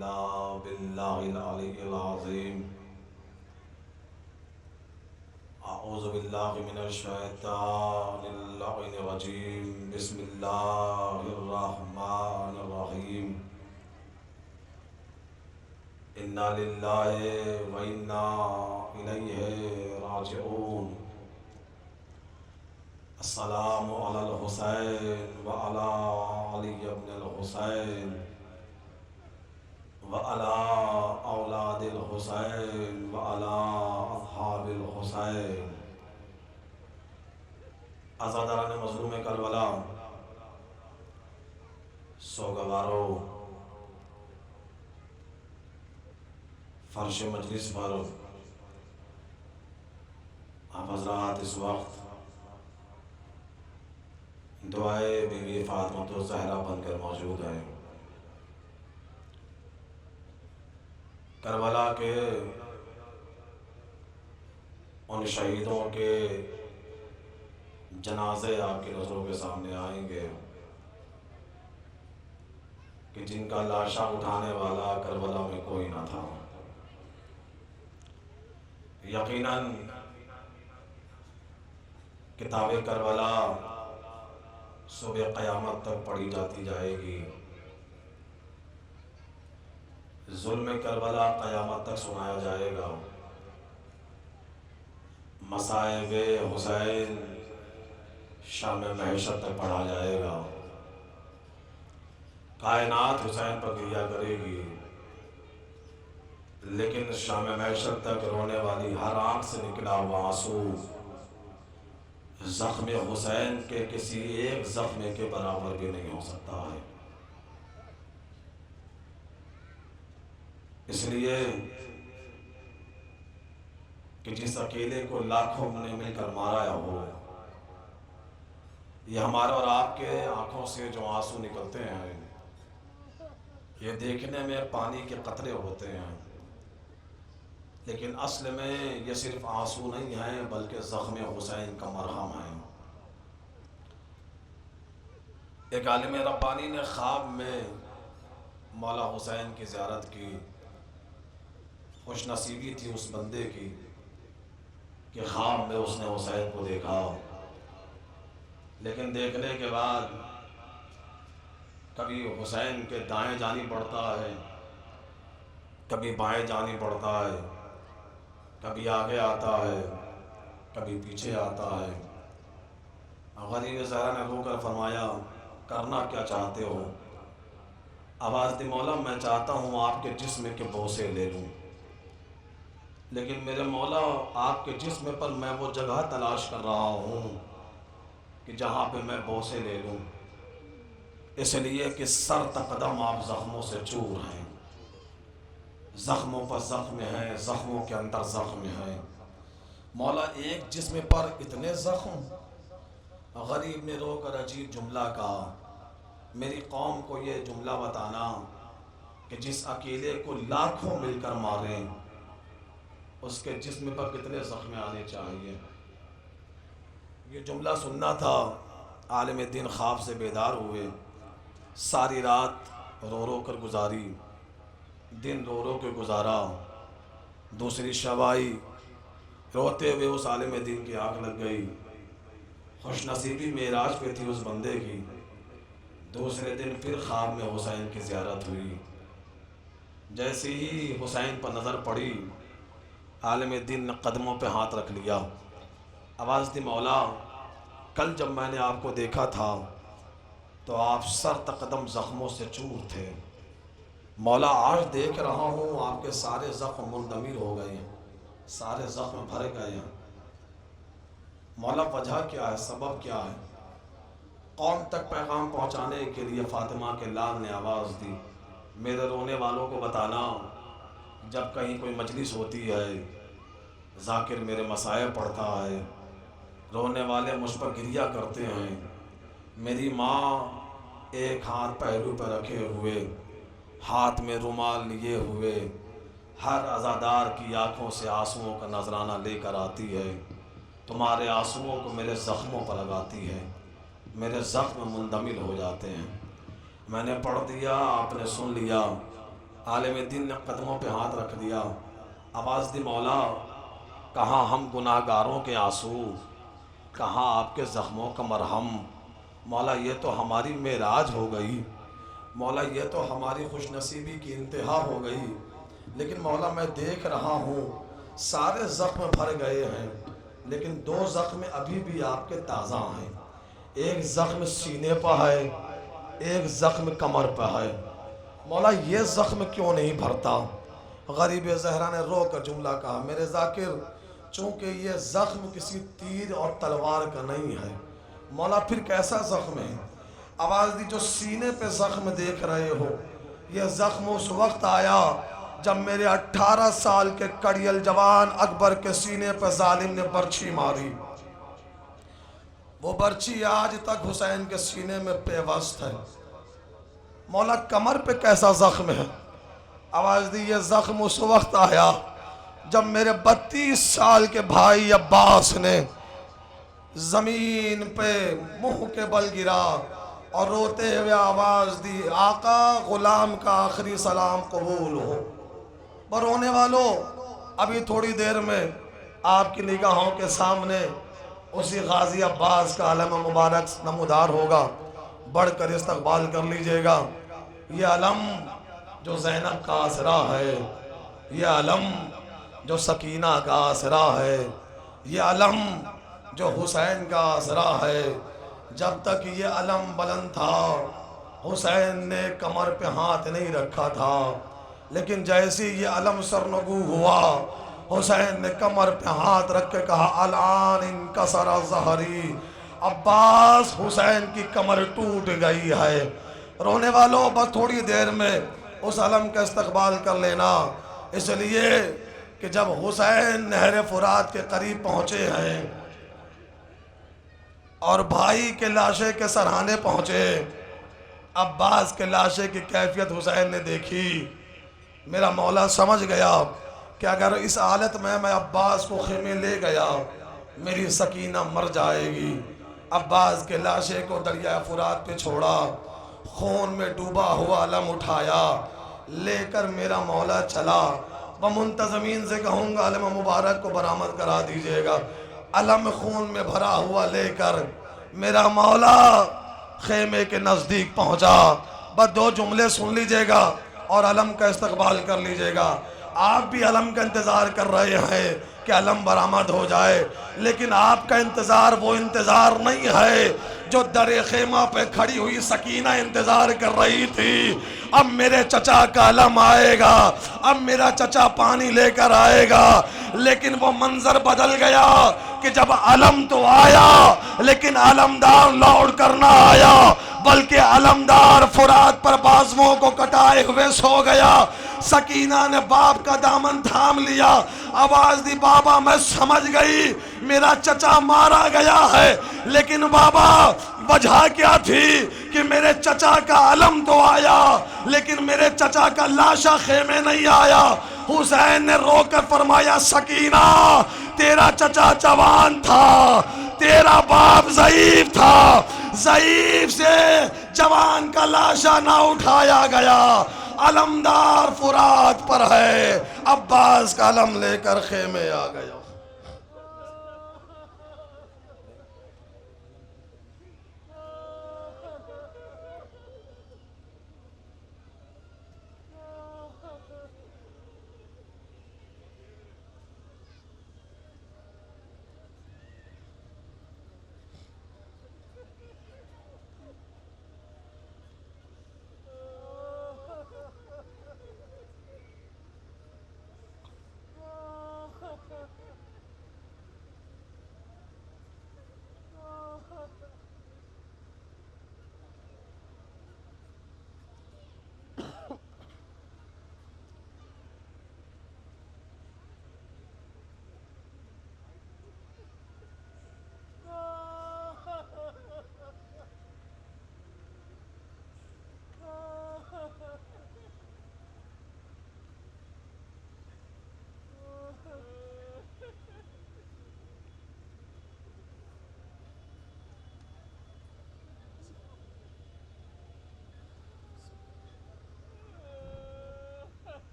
باللہ العلی العظیم اعوذ باللہ من الشیطان اللعین الرجیم بسم اللہ الرحمن الرحیم انا للہ و انا الیہ راجعون السلام علی الحسین و علی علی ابن الحسین وعلى اولاد الحسین وعلى اصحاب الحسین۔ آزاداران مظلوم کربلا، سوگوارو، فرش مجلس پر آپ حضرات اس وقت دعائے بی بی فاطمہ الزہرا بن کر موجود ہیں۔ کربلا کے ان شہیدوں کے جنازے آپ کی نظروں کے سامنے آئیں گے کہ جن کا لاشا اٹھانے والا کربلا میں کوئی نہ تھا۔ یقیناً کتاب کربلا صبح قیامت تک پڑھی جاتی جائے گی، ظلم کربلا قیامت تک سنایا جائے گا، مصائب حسین شام محشر تک پڑھا جائے گا، کائنات حسین پر گریہ کرے گی، لیکن شام محشر تک رونے والی ہر آنکھ سے نکلا ہوا آنسو زخم حسین کے کسی ایک زخم کے برابر بھی نہیں ہو سکتا ہے۔ اس لیے کہ جس اکیلے کو لاکھوں نے مل کر مارا ہو، یہ ہمارے اور آپ کے آنکھوں سے جو آنسو نکلتے ہیں یہ دیکھنے میں پانی کے قطرے ہوتے ہیں، لیکن اصل میں یہ صرف آنسو نہیں ہیں بلکہ زخم حسین کا مرہم ہے۔ ایک عالم ربانی نے خواب میں مولا حسین کی زیارت کی، خوش نصیبی تھی اس بندے کی کہ خواب میں اس نے حسین کو دیکھا، لیکن دیکھنے کے بعد کبھی حسین کے دائیں جانب بڑھتا ہے، کبھی بائیں جانب بڑھتا ہے، کبھی آگے آتا ہے، کبھی پیچھے آتا ہے۔ غریب زہرا نے رو کر فرمایا کرنا کیا چاہتے ہو؟ آواز دی مولا میں چاہتا ہوں آپ کے جسم کے بوسے لے لوں، لیکن میرے مولا آپ کے جسم پر میں وہ جگہ تلاش کر رہا ہوں کہ جہاں پہ میں بوسے لے لوں، اس لیے کہ سر تک قدم آپ زخموں سے چور ہیں، زخموں پر زخم ہیں، زخموں کے اندر زخم ہیں۔ مولا ایک جسم پر اتنے زخم؟ غریب نے رو کر عجیب جملہ کہا، میری قوم کو یہ جملہ بتانا کہ جس اکیلے کو لاکھوں مل کر ماریں اس کے جسم پر کتنے زخم آنے چاہیے۔ یہ جملہ سننا تھا، عالم دین خواب سے بیدار ہوئے، ساری رات رو رو کر گزاری، دن رو رو کے گزارا، دوسری شب آئی، روتے ہوئے اس عالم دین کی آنکھ لگ گئی، خوش نصیبی معراج پہ تھی اس بندے کی، دوسرے دن پھر خواب میں حسین کی زیارت ہوئی، جیسے ہی حسین پر نظر پڑی عالم دین نے قدموں پہ ہاتھ رکھ لیا، آواز دی مولا کل جب میں نے آپ کو دیکھا تھا تو آپ سر تک قدم زخموں سے چور تھے، مولا آج دیکھ رہا ہوں آپ کے سارے زخم منضمر ہو گئے ہیں، سارے زخم بھر گئے ہیں، مولا وجہ کیا ہے، سبب کیا ہے؟ قوم تک پیغام پہنچانے کے لیے فاطمہ کے لال نے آواز دی، میرے رونے والوں کو بتانا جب کہیں کوئی مجلس ہوتی ہے ذاکر میرے مصائب پڑھتا ہے، رونے والے مجھ پر گریہ کرتے ہیں، میری ماں ایک ہاتھ پہلو پر رکھے ہوئے ہاتھ میں رومال لیے ہوئے ہر عزادار کی آنکھوں سے آنسوؤں کا نذرانہ لے کر آتی ہے، تمہارے آنسوؤں کو میرے زخموں پر لگاتی ہے، میرے زخم منجمد ہو جاتے ہیں۔ میں نے پڑھ دیا، آپ نے سن لیا، عالم دین نے قدموں پہ ہاتھ رکھ دیا، آواز دی مولا کہاں ہم گناہ گاروں کے آنسو، کہاں آپ کے زخموں کا مرہم، مولا یہ تو ہماری معراج ہو گئی، مولا یہ تو ہماری خوش نصیبی کی انتہا ہو گئی، لیکن مولا میں دیکھ رہا ہوں سارے زخم بھر گئے ہیں لیکن دو زخم ابھی بھی آپ کے تازہ ہیں، ایک زخم سینے پہ ہے، ایک زخم کمر پہ ہے، مولا یہ زخم کیوں نہیں بھرتا؟ غریب زہرا نے رو کر جملہ کہا، میرے ذاکر چونکہ یہ زخم کسی تیر اور تلوار کا نہیں ہے، مولا پھر کیسا زخم ہے؟ آواز دی، جو سینے پہ زخم دیکھ رہے ہو یہ زخم اس وقت آیا جب میرے 18 سال کے کڑیل جوان اکبر کے سینے پہ ظالم نے برچھی ماری، وہ برچھی آج تک حسین کے سینے میں پیوست ہے، مولا کمر پہ کیسا زخم ہے؟ آواز دی، یہ زخم اس وقت آیا جب میرے 32 سال کے بھائی عباس نے زمین پہ منہ کے بل گرا اور روتے ہوئے آواز دی، آقا غلام کا آخری سلام قبول ہو۔ رونے والوں، ابھی تھوڑی دیر میں آپ کی نگاہوں کے سامنے اسی غازی عباس کا علم مبارک نمودار ہوگا، بڑھ کر استقبال کر لیجئے گا۔ یہ علم جو زینب کا آسرا ہے، یہ علم جو سکینہ کا آسرا ہے، یہ علم جو حسین کا آسرا ہے، جب تک یہ علم بلند تھا حسین نے کمر پہ ہاتھ نہیں رکھا تھا، لیکن جیسی یہ علم سرنگو ہوا حسین نے کمر پہ ہاتھ رکھ کے کہا، الان انکسر ظہری، عباس حسین کی کمر ٹوٹ گئی ہے۔ رونے والوں، بس تھوڑی دیر میں اس علم کا استقبال کر لینا، اس لیے کہ جب حسین نہر فرات کے قریب پہنچے ہیں اور بھائی کے لاشے کے سرہانے پہنچے، عباس کے لاشے کی کیفیت حسین نے دیکھی، میرا مولا سمجھ گیا کہ اگر اس حالت میں عباس کو خیمے لے گیا میری سکینہ مر جائے گی۔ عباس کے لاشے کو دریا فرات پہ چھوڑا، خون میں ڈوبا ہوا علم اٹھایا، لے کر میرا مولا چلا۔ وہ منتظمین سے کہوں گا علم مبارک کو برآمد کرا دیجئے گا۔ علم خون میں بھرا ہوا لے کر میرا مولا خیمے کے نزدیک پہنچا، بس دو جملے سن لیجئے گا اور علم کا استقبال کر لیجئے گا۔ آپ بھی علم کا انتظار کر رہے ہیں کہ علم برآمد ہو جائے، لیکن آپ کا انتظار وہ انتظار نہیں ہے جو در خیمہ پہ کھڑی ہوئی سکینہ انتظار کر رہی تھی۔ اب میرے چچا کا علم آئے گا، اب میرا چچا پانی لے کر آئے گا، لیکن وہ منظر بدل گیا کہ جب علم تو آیا لیکن علمدار لوٹ کر نہ آیا، بلکہ علمدار فرات پر بازوؤں کو کٹائے ہوئے سو گیا۔ سکینہ نے باپ کا دامن تھام لیا، آواز دی، بابا میں سمجھ گئی میرا چچا مارا گیا ہے، لیکن بابا وجہ کیا تھی کہ میرے چچا کا علم تو آیا لیکن میرے چچا کا لاشا خیمے نہیں آیا۔ حسین نے رو کر فرمایا، سکینہ تیرا چچا جوان تھا، تیرا باپ ضعیف تھا، ضعیف سے جوان کا لاشا نہ اٹھایا گیا، علمدار فرات پر ہے۔ عباس کا علم لے کر خیمے آ گیا۔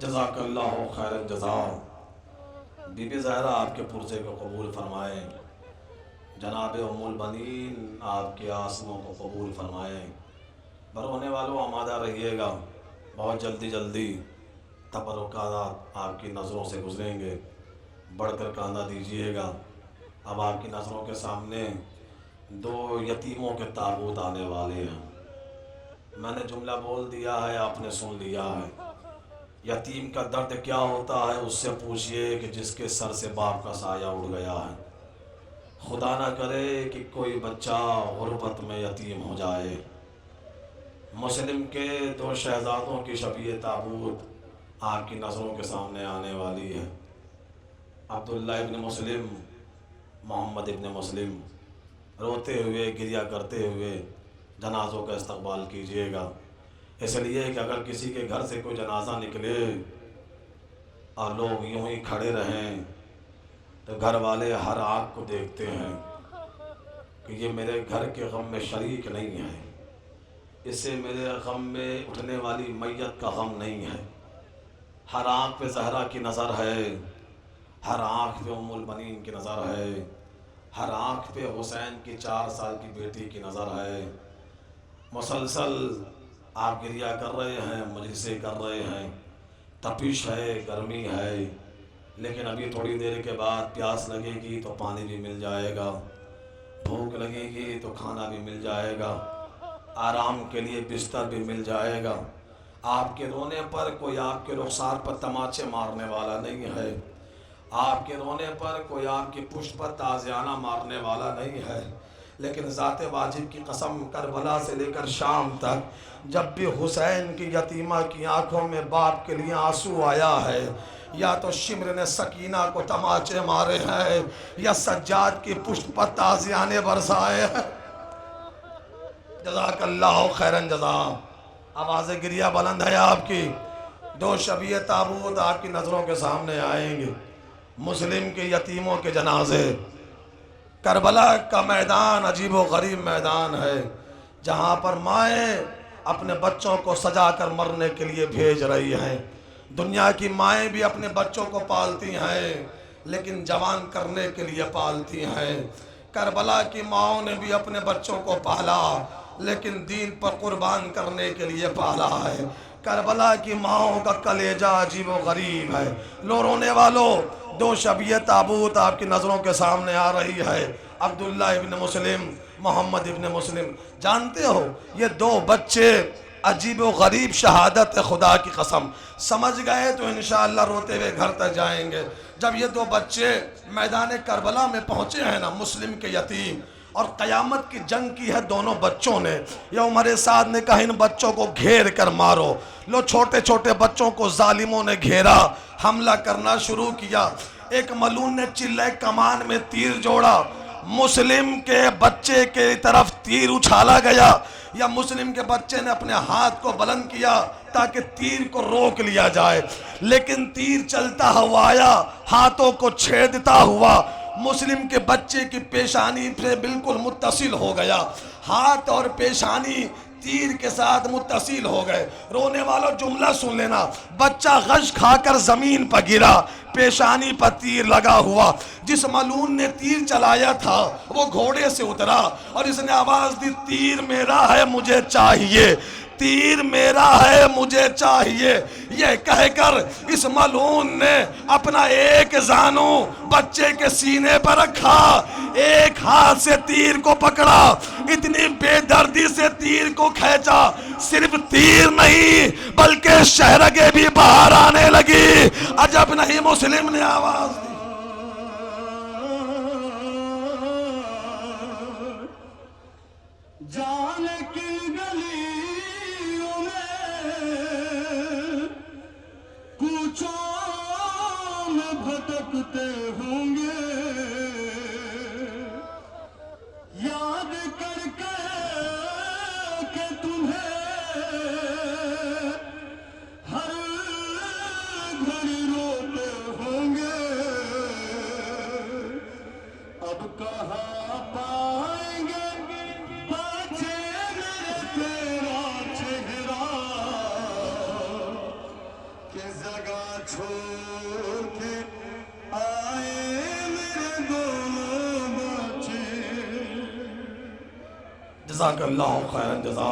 جزاک اللہ خیر الجزا۔ بی بی زہرا آپ کے پرسے کو قبول فرمائیں، جناب ام البنین آپ کے آنسوؤں کو قبول فرمائیں۔ برونے والوں آمادہ رہیے گا، بہت جلدی جلدی تبرکات آپ کی نظروں سے گزریں گے، بڑھ کر کاندھا دیجیے گا۔ اب آپ کی نظروں کے سامنے دو یتیموں کے تابوت آنے والے ہیں۔ میں نے جملہ بول دیا ہے، آپ نے سن لیا ہے۔ یتیم کا درد کیا ہوتا ہے اس سے پوچھئے کہ جس کے سر سے باپ کا سایہ اڑ گیا ہے۔ خدا نہ کرے کہ کوئی بچہ غربت میں یتیم ہو جائے۔ مسلم کے دو شہزادوں کی شبیہ تابوت آپ کی نظروں کے سامنے آنے والی ہے۔ عبداللہ ابن مسلم، محمد ابن مسلم، روتے ہوئے گریہ کرتے ہوئے جنازوں کا استقبال کیجیے گا، اس لیے کہ اگر کسی کے گھر سے کوئی جنازہ نکلے اور لوگ یوں ہی کھڑے رہیں تو گھر والے ہر آنکھ کو دیکھتے ہیں کہ یہ میرے گھر کے غم میں شریک نہیں ہے، اسے میرے غم میں اٹھنے والی میت کا غم نہیں ہے۔ ہر آنکھ پہ زہرا کی نظر ہے، ہر آنکھ پہ ام البنین کی نظر ہے، ہر آنکھ پہ حسین کی 4 سال کی بیٹی کی نظر ہے۔ مسلسل آپ گریہ کر رہے ہیں، مجلسیں کر رہے ہیں، تپش ہے، گرمی ہے، لیکن ابھی تھوڑی دیر کے بعد پیاس لگے گی تو پانی بھی مل جائے گا، بھوک لگے گی تو کھانا بھی مل جائے گا، آرام کے لیے بستر بھی مل جائے گا۔ آپ کے رونے پر کوئی آپ کے رخسار پر تماچے مارنے والا نہیں ہے، آپ کے رونے پر کوئی آپ کی پشت پر تازیانہ مارنے والا نہیں ہے، لیکن ذات واجب کی قسم، کربلا سے لے کر شام تک جب بھی حسین کی یتیمہ کی آنکھوں میں باپ کے لیے آنسو آیا ہے، یا تو شمر نے سکینہ کو تماچے مارے ہیں یا سجاد کی پشت پر تازیانے برسائے ہیں۔ جزاک اللہ خیرن جزا۔ آواز گریہ بلند ہے آپ کی۔ دو شبیہ تابوت آپ کی نظروں کے سامنے آئیں گے، مسلم کے یتیموں کے جنازے۔ کربلا کا میدان عجیب و غریب میدان ہے، جہاں پر مائیں اپنے بچوں کو سجا کر مرنے کے لیے بھیج رہی ہیں۔ دنیا کی مائیں بھی اپنے بچوں کو پالتی ہیں، لیکن جوان کرنے کے لیے پالتی ہیں۔ کربلا کی ماؤں نے بھی اپنے بچوں کو پالا، لیکن دین پر قربان کرنے کے لیے پالا ہے۔ کربلا کی ماؤں کا کلیجہ عجیب و غریب ہے۔ لو رونے والوں، دو شبیہ تابوت آپ کی نظروں کے سامنے آ رہی ہے۔ عبداللہ ابن مسلم، محمد ابن مسلم، جانتے ہو یہ دو بچے عجیب و غریب شہادت خدا کی قسم، سمجھ گئے تو انشاءاللہ روتے ہوئے گھر تک جائیں گے۔ جب یہ دو بچے میدان کربلا میں پہنچے ہیں نا، مسلم کے یتیم، اور قیامت کی جنگ کی ہے دونوں بچوں نے، یا عمر سعد نے کہا ان بچوں کو گھیر کر مارو۔ لو چھوٹے چھوٹے بچوں کو ظالموں نے گھیرا، حملہ کرنا شروع کیا۔ ایک ملون نے چلے کمان میں تیر جوڑا، مسلم کے بچے کے طرف تیر اچھالا گیا، یا مسلم کے بچے نے اپنے ہاتھ کو بلند کیا تاکہ تیر کو روک لیا جائے، لیکن تیر چلتا ہوا آیا، ہاتھوں کو چھیدتا ہوا مسلم کے بچے کی پیشانی سے بالکل متصل ہو گیا، ہاتھ اور پیشانی تیر کے ساتھ متصل ہو گئے۔ رونے والوں جملہ سن لینا، بچہ غش کھا کر زمین پر گرا، پیشانی پر تیر لگا ہوا۔ جس ملون نے تیر چلایا تھا وہ گھوڑے سے اترا اور اس نے آواز دی، تیر میرا ہے مجھے چاہیے، تیر میرا ہے مجھے چاہیے۔ یہ کہہ کر اس ملعون نے اپنا ایک زانو بچے کے سینے پر رکھا، ایک ہاتھ سے تیر کو پکڑا، اتنی بے دردی سے تیر کو کھینچا، صرف تیر نہیں بلکہ شہرگیں بھی باہر آنے لگی۔ عجب نہیں، مسلم نے آواز دی، جانے کی گلیوں میں کوچوں میں بھٹکتے ہوں گے، یاد کر کے کہ تمہیں ہر گھڑی روتے ہوں گے۔ جزاک اللہ خیر جزا۔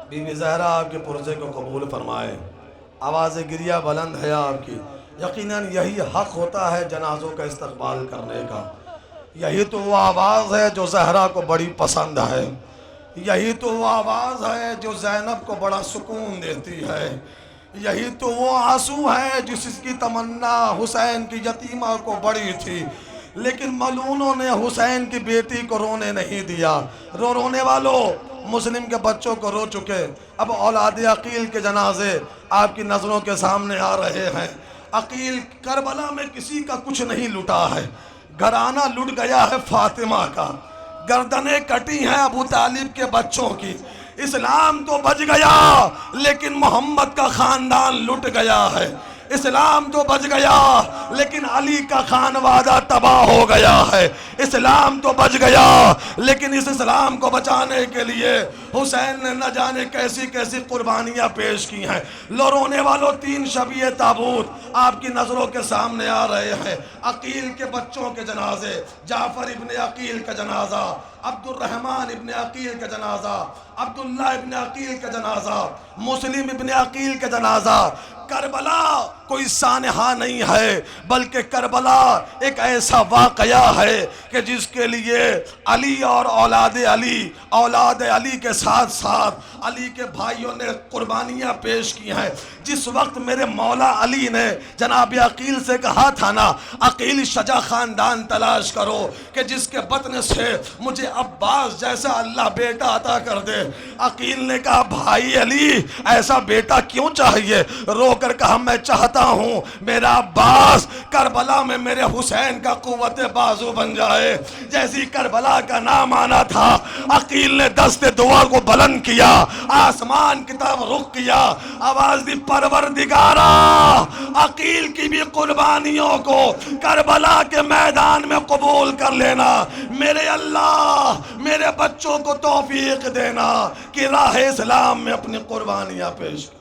بی بی زہرا آپ کے پرزے کو قبول فرمائے۔ آواز گریہ بلند ہے آپ کی۔ یقیناً یہی حق ہوتا ہے جنازوں کا استقبال کرنے کا۔ یہی تو وہ آواز ہے جو زہرا کو بڑی پسند ہے۔ یہی تو وہ آواز ہے جو زینب کو بڑا سکون دیتی ہے۔ یہی تو وہ آنسو ہے جس کی تمنا حسین کی یتیمہ کو بڑی تھی، لیکن ملعونوں نے حسین کی بیٹی کو رونے نہیں دیا۔ رونے والوں، مسلم کے بچوں کو رو چکے، اب اولاد عقیل کے جنازے آپ کی نظروں کے سامنے آ رہے ہیں۔ عقیل کربلا میں کسی کا کچھ نہیں لٹا ہے، گھرانہ لٹ گیا ہے فاطمہ کا، گردنیں کٹی ہیں ابو طالب کے بچوں کی۔ اسلام تو بچ گیا لیکن محمد کا خاندان لٹ گیا ہے۔ اسلام تو بچ گیا لیکن علی کا خانوادہ تباہ ہو گیا ہے۔ اسلام تو بچ گیا لیکن اس اسلام کو بچانے کے لیے حسین نے نہ جانے کیسی کیسی قربانیاں پیش کی ہیں۔ رونے والوں، 3 شبیہ تابوت آپ کی نظروں کے سامنے آ رہے ہیں۔ عقیل کے بچوں کے جنازے، جعفر ابن عقیل کا جنازہ، عبد الرحمن ابن عقیل کا جنازہ، عبداللہ ابن عقیل کا جنازہ، مسلم ابن عقیل کا جنازہ۔ کربلا کوئی سانحہ نہیں ہے، بلکہ کربلا ایک ایسا واقعہ ہے کہ جس کے لیے علی اور اولاد علی کے ساتھ ساتھ علی کے بھائیوں نے قربانیاں پیش کی ہیں۔ جس وقت میرے مولا علی نے جناب عقیل سے کہا تھا نا، عقیل شجاع خاندان تلاش کرو کہ جس کے بطن سے مجھے عباس جیسا اللہ بیٹا عطا کر دے، عقیل نے کہا بھائی علی ایسا بیٹا کیوں چاہیے؟ رو کر کہا میں چاہتا ہوں میرا عباس کربلا میں میرے حسین کا قوت بازو بن جائے۔ جیسی کربلا کا نام آنا تھا، عقیل نے دست دعا کو بلند کیا، آسمان کی طرف رخ کیا، آواز دی پروردگارا عقیل کی بھی قربانیوں کو کربلا کے میدان میں قبول کر لینا۔ میرے اللہ میرے بچوں کو توفیق دینا کہ راہ اسلام میں اپنی قربانیاں پیش کریں۔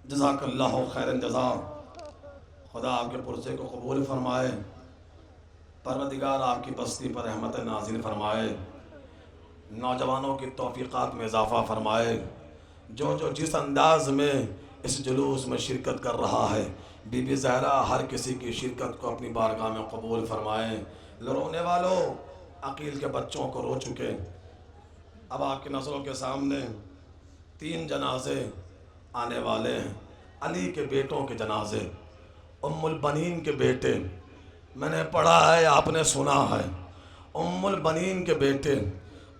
جزاک اللہ خیر جزا۔ خدا آپ کے پرسے کو قبول فرمائے، پروردگار آپ کی بستی پر رحمت نازل فرمائے، نوجوانوں کی توفیقات میں اضافہ فرمائے۔ جو جس انداز میں اس جلوس میں شرکت کر رہا ہے، بی بی زہرا ہر کسی کی شرکت کو اپنی بارگاہ میں قبول فرمائے۔ رونے والوں، عقیل کے بچوں کو رو چکے، اب آپ کی نظروں کے سامنے 3 جنازے آنے والے ہیں۔ علی کے بیٹوں کے جنازے، ام البنین کے بیٹے، میں نے پڑھا ہے آپ نے سنا ہے، ام البنین کے بیٹے۔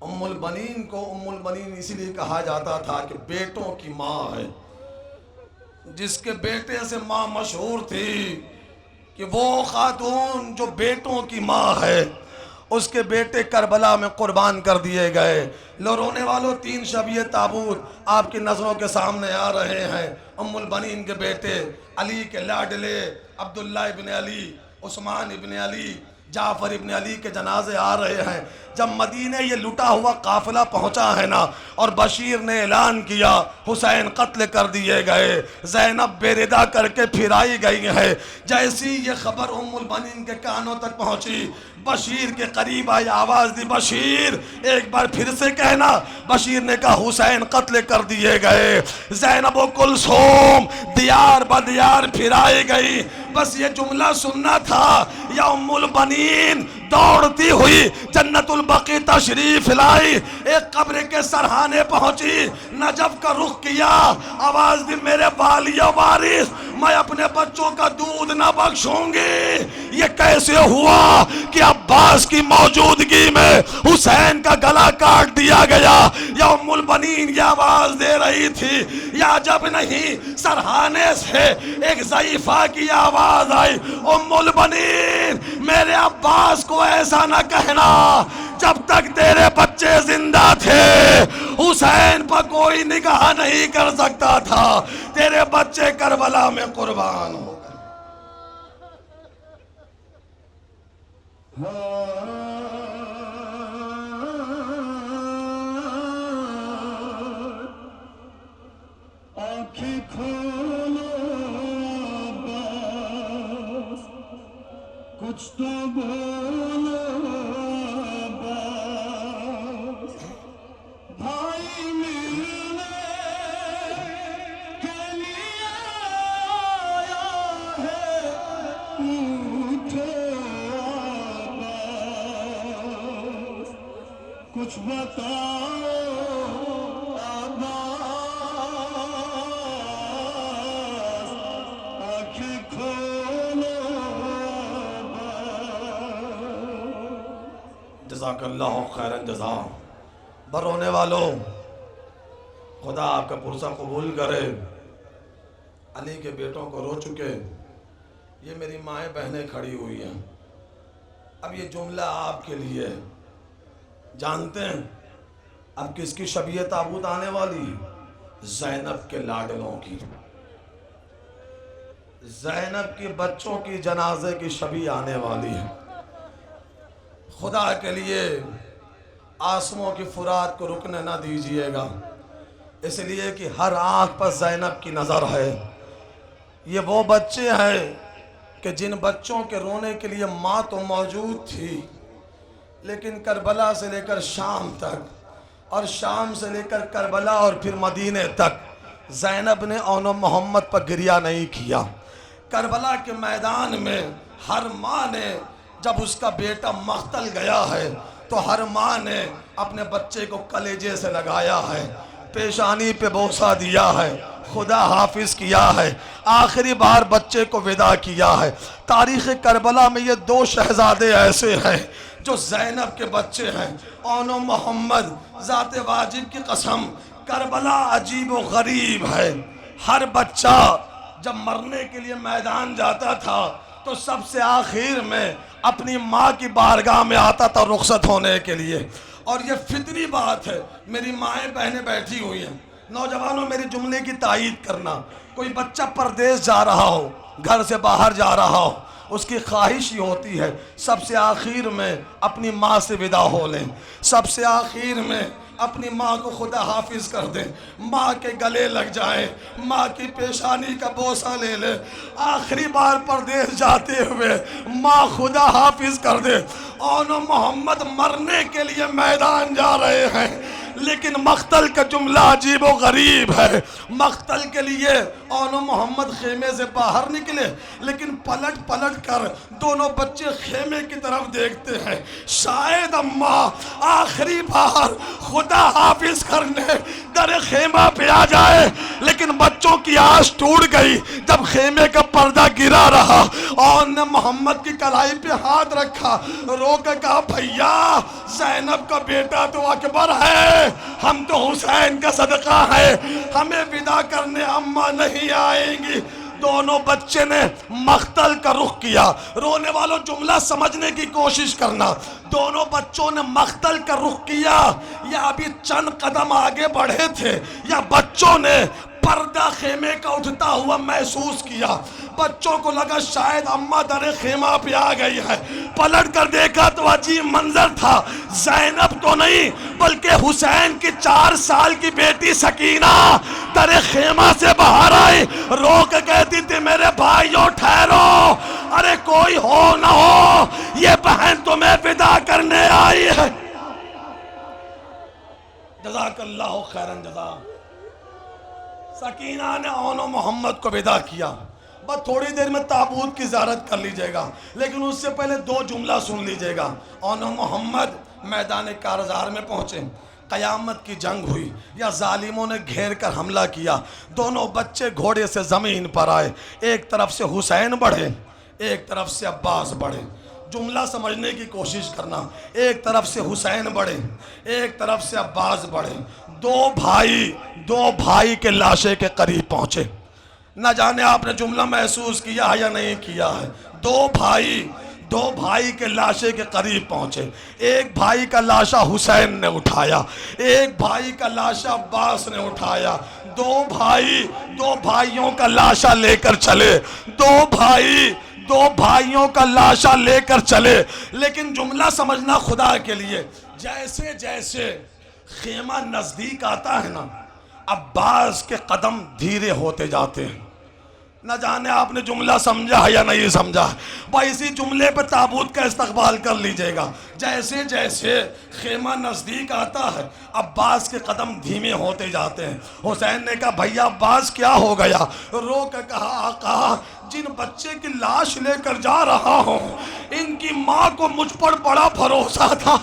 ام البنین کو ام البنین اسی لیے کہا جاتا تھا کہ بیٹوں کی ماں ہے۔ جس کے بیٹے سے ماں مشہور تھی کہ وہ خاتون جو بیٹوں کی ماں ہے، اس کے بیٹے کربلا میں قربان کر دیے گئے۔ رونے والوں، 3 شبیہ تابوت آپ کی نظروں کے سامنے آ رہے ہیں۔ ام البنین کے بیٹے، علی کے لاڈلے عبداللہ ابن علی، عثمان ابن علی، جعفر ابن علی کے جنازے آ رہے ہیں۔ جب مدینہ یہ لٹا ہوا قافلہ پہنچا ہے نا، اور بشیر نے اعلان کیا حسین قتل کر دیے گئے، زینب بے ردا کر کے پھرائی گئی ہے، جیسی یہ خبر ام البنین کے کانوں تک پہنچی، بشیر کے قریب آئی، آواز دی بشیر ایک بار پھر سے کہنا۔ بشیر نے کہا حسین قتل کر دیے گئے۔ زینب و کلثوم دیار بدیار پھرائی گئی، بس یہ جملہ سننا تھا، یا ام البنین دوڑتی ہوئی جنت البقیع تشریف لائی، ایک قبر کے سرحانے پہنچی، نجف کا رخ کیا، آواز دی میرے والی و وارث میں اپنے بچوں کا دودھ نہ بخشوں گی۔ یہ کیسے ہوا کہ عباس کی موجودگی میں حسین کا گلا کاٹ دیا گیا؟ یا ام البنین یہ آواز دے رہی تھی، یا جب نہیں سرحانے سے ایک ضعیفہ کی آواز آئی، ام البنین میرے عباس کو ایسا نہ کہنا، جب تک تیرے بچے زندہ تھے حسین پر کوئی نگاہ نہیں کر سکتا تھا، تیرے بچے کربلا میں قربان ہو گئے۔ آنکھیں کھولو عباس، کچھ تو بولو عباس، بھائی ملنے کے لیے آیا ہے، اٹھو عباس، کچھ بتاؤ عباس، آنکھیں کھولو عباس۔ جزاک اللہ خیر جزا۔ برونے والوں، خدا آپ کا پرسہ قبول کرے۔ علی کے بیٹوں کو رو چکے، یہ میری مائیں بہنیں کھڑی ہوئی ہیں۔ اب یہ جملہ آپ کے لیے، جانتے ہیں اب کس کی شبیہ تابوت آنے والی؟ زینب کے لاڈلوں کی، زینب کی بچوں کی جنازے کی شبیہ آنے والی ہے۔ خدا کے لیے آنسوؤں کی فرات کو رکنے نہ دیجئے گا، اس لیے کہ ہر آنکھ پر زینب کی نظر ہے۔ یہ وہ بچے ہیں کہ جن بچوں کے رونے کے لیے ماں تو موجود تھی، لیکن کربلا سے لے کر شام تک اور شام سے لے کر کربلا اور پھر مدینے تک زینب نے اون محمد پر گریہ نہیں کیا۔ کربلا کے میدان میں ہر ماں نے جب اس کا بیٹا مقتل گیا ہے تو ہر ماں نے اپنے بچے کو کلیجے سے لگایا ہے، پیشانی پہ بوسہ دیا ہے، خدا حافظ کیا ہے، آخری بار بچے کو ودا کیا ہے۔ تاریخ کربلا میں یہ دو شہزادے ایسے ہیں جو زینب کے بچے ہیں، اون محمد۔ ذات واجب کی قسم، کربلا عجیب و غریب ہے۔ ہر بچہ جب مرنے کے لیے میدان جاتا تھا تو سب سے آخر میں اپنی ماں کی بارگاہ میں آتا تھا رخصت ہونے کے لیے، اور یہ فطری بات ہے۔ میری مائیں بہنیں بیٹھی ہوئی ہیں، نوجوانوں میری جملے کی تائید کرنا، کوئی بچہ پردیس جا رہا ہو، گھر سے باہر جا رہا ہو، اس کی خواہش ہی ہوتی ہے سب سے آخر میں اپنی ماں سے ودا ہو لیں، سب سے آخر میں اپنی ماں کو خدا حافظ کر دیں، ماں کے گلے لگ جائیں، ماں کی پیشانی کا بوسہ لے لیں، آخری بار پردیس جاتے ہوئے ماں خدا حافظ کر دے۔ اون محمد مرنے کے لیے میدان جا رہے ہیں، لیکن مقتل کا جملہ عجیب و غریب ہے۔ مقتل کے لیے اون محمد خیمے سے باہر نکلے، لیکن پلٹ پلٹ کر دونوں بچے خیمے کی طرف دیکھتے ہیں، شاید اماں آخری بار خدا حافظ کرنے در خیمہ پہ آ جائے، لیکن بچوں کی آس ٹوٹ گئی جب خیمے کا پردہ گرا رہا۔ اون نے محمد کی کلائی پہ ہاتھ رکھا، رو کے کہا بھیا زینب کا بیٹا تو اکبر ہے، ہم تو حسین کا صدقہ ہے، ہمیں ودا کرنے اماں نہیں آئیں گی۔ دونوں بچے نے مقتل کا رخ کیا۔ رونے والوں جملہ سمجھنے کی کوشش کرنا، دونوں بچوں نے مقتل کا رخ کیا، یا ابھی چند قدم آگے بڑھے تھے، یا بچوں نے پردہ خیمے کا اٹھتا ہوا محسوس کیا۔ بچوں کو لگا شاید اماں در خیمہ پہ آ گئی ہے، پلٹ کر دیکھا تو عجیب منظر تھا، زینب تو نہیں بلکہ حسین کی 4 سال کی بیٹی سکینہ در خیمہ سے باہر آئی، رو کے کہتی تھی میرے بھائیوں ٹھہرو، ارے کوئی ہو نہ ہو یہ بہن تمہیں ودا کرنے آئی ہے۔ جزاک اللہ خیرن جزا۔ سکینہ نے اون محمد کو ودا کیا۔ بس تھوڑی دیر میں تابوت کی زیارت کر لیجئے گا، لیکن اس سے پہلے 2 جملہ سن لیجئے گا۔ اون محمد میدان کارزار میں پہنچے، قیامت کی جنگ ہوئی، یا ظالموں نے گھیر کر حملہ کیا، دونوں بچے گھوڑے سے زمین پر آئے، ایک طرف سے حسین بڑھے، ایک طرف سے عباس بڑھے۔ جملہ سمجھنے کی کوشش کرنا، ایک طرف سے حسین بڑھے، ایک طرف سے عباس بڑھے، دو بھائی کے لاشے کے قریب پہنچے۔ نہ جانے آپ نے جملہ محسوس کیا ہے یا نہیں کیا ہے، دو بھائی کے لاشے کے قریب پہنچے، ایک بھائی کا لاشا حسین نے اٹھایا، ایک بھائی کا لاشا عباس نے اٹھایا، دو بھائیوں کا لاشا لے کر چلے، دو بھائیوں کا لاشا لے کر چلے، لیکن جملہ سمجھنا خدا کے لیے، جیسے جیسے خیمہ نزدیک آتا ہے نا، عباس کے قدم دھیرے ہوتے جاتے ہیں۔ نہ جانے آپ نے جملہ سمجھا ہے یا نہیں سمجھا، بھائی اسی جملے پہ تابوت کا استقبال کر لیجئے گا۔ جیسے جیسے خیمہ نزدیک آتا ہے، عباس کے قدم دھیمے ہوتے جاتے ہیں۔ حسین نے کہا بھیا عباس کیا ہو گیا؟ رو کے کہا آقا جن بچے کی لاش لے کر جا رہا ہوں، ان کی ماں کو مجھ پر بڑا بھروسہ تھا۔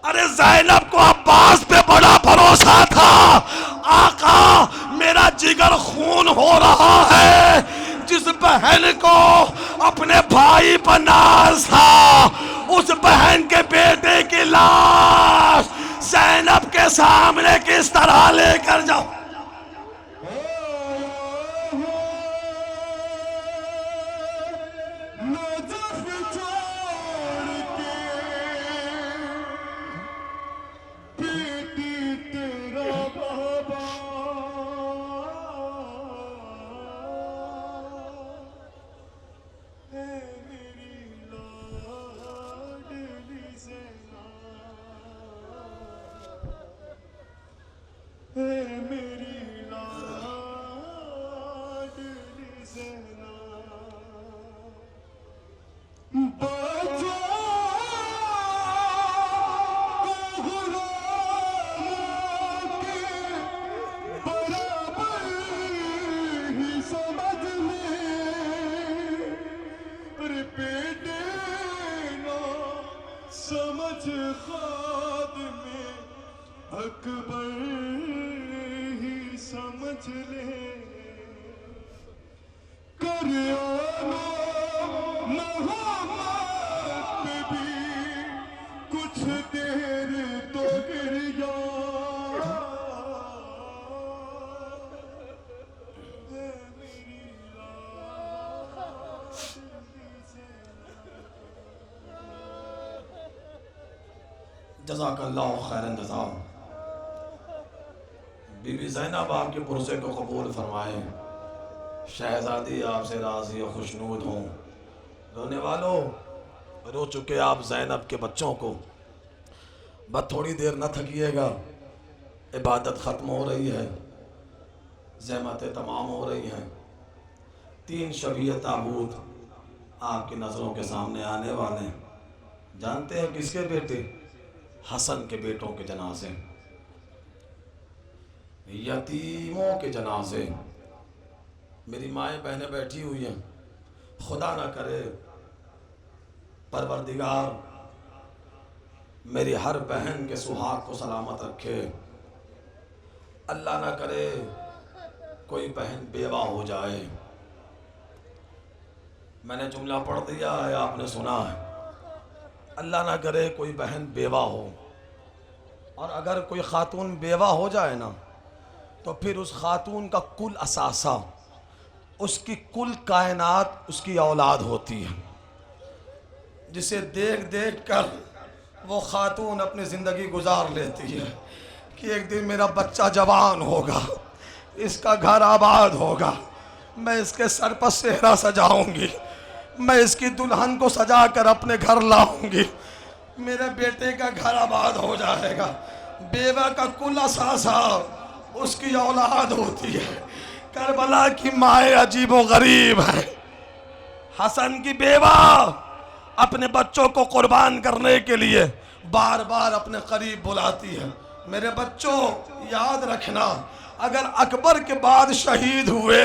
ارے زینب کو عباس پہ بڑا بھروسہ تھا۔ آقا میرا جگر خون ہو رہا ہے، جس بہن کو اپنے بھائی پر ناز تھا، اس بہن کے بیٹے کی لاش زینب کے سامنے کس طرح لے کر جاؤ؟ سمجھ خادم اکبر ہی سمجھ لے، کر آنا محمد پہ بھی کچھ دیر تو گریا، جزاک اللہ خیرن جزا۔ بی بی زینب آپ کے پرسے کو قبول فرمائیں، شہزادی آپ سے راضی و خوشنود ہوں۔ رونے والوں رو چکے آپ زینب کے بچوں کو، بس تھوڑی دیر نہ تھکیے گا، عبادت ختم ہو رہی ہے، زحمتیں تمام ہو رہی ہیں۔ 3 شبیہ تابوت آپ کی نظروں کے سامنے آنے والے ہیں۔ جانتے ہیں کس کے بیٹے؟ حسن کے بیٹوں کے جنازے، یتیموں کے جنازے۔ میری مائیں بہنیں بیٹھی ہوئی ہیں، خدا نہ کرے پروردگار میری ہر بہن کے سہاگ کو سلامت رکھے، اللہ نہ کرے کوئی بہن بیوہ ہو جائے۔ میں نے جملہ پڑھ دیا ہے، آپ نے سنا ہے، اللہ نہ کرے کوئی بہن بیوہ ہو، اور اگر کوئی خاتون بیوہ ہو جائے نا تو پھر اس خاتون کا کل اثاثہ، اس کی کل کائنات اس کی اولاد ہوتی ہے، جسے دیکھ دیکھ کر وہ خاتون اپنی زندگی گزار لیتی ہے کہ ایک دن میرا بچہ جوان ہوگا، اس کا گھر آباد ہوگا، میں اس کے سر پر صحرا سجاؤں گی، میں اس کی دلہن کو سجا کر اپنے گھر لاؤں گی، میرے بیٹے کا گھر آباد ہو جائے گا۔ بیوہ کا کل اثاثہ اس کی اولاد ہوتی ہے۔ کربلا کی مائیں عجیب و غریب ہیں۔ حسن کی بیوہ اپنے بچوں کو قربان کرنے کے لیے بار بار اپنے قریب بلاتی ہے، میرے بچوں یاد رکھنا، اگر اکبر کے بعد شہید ہوئے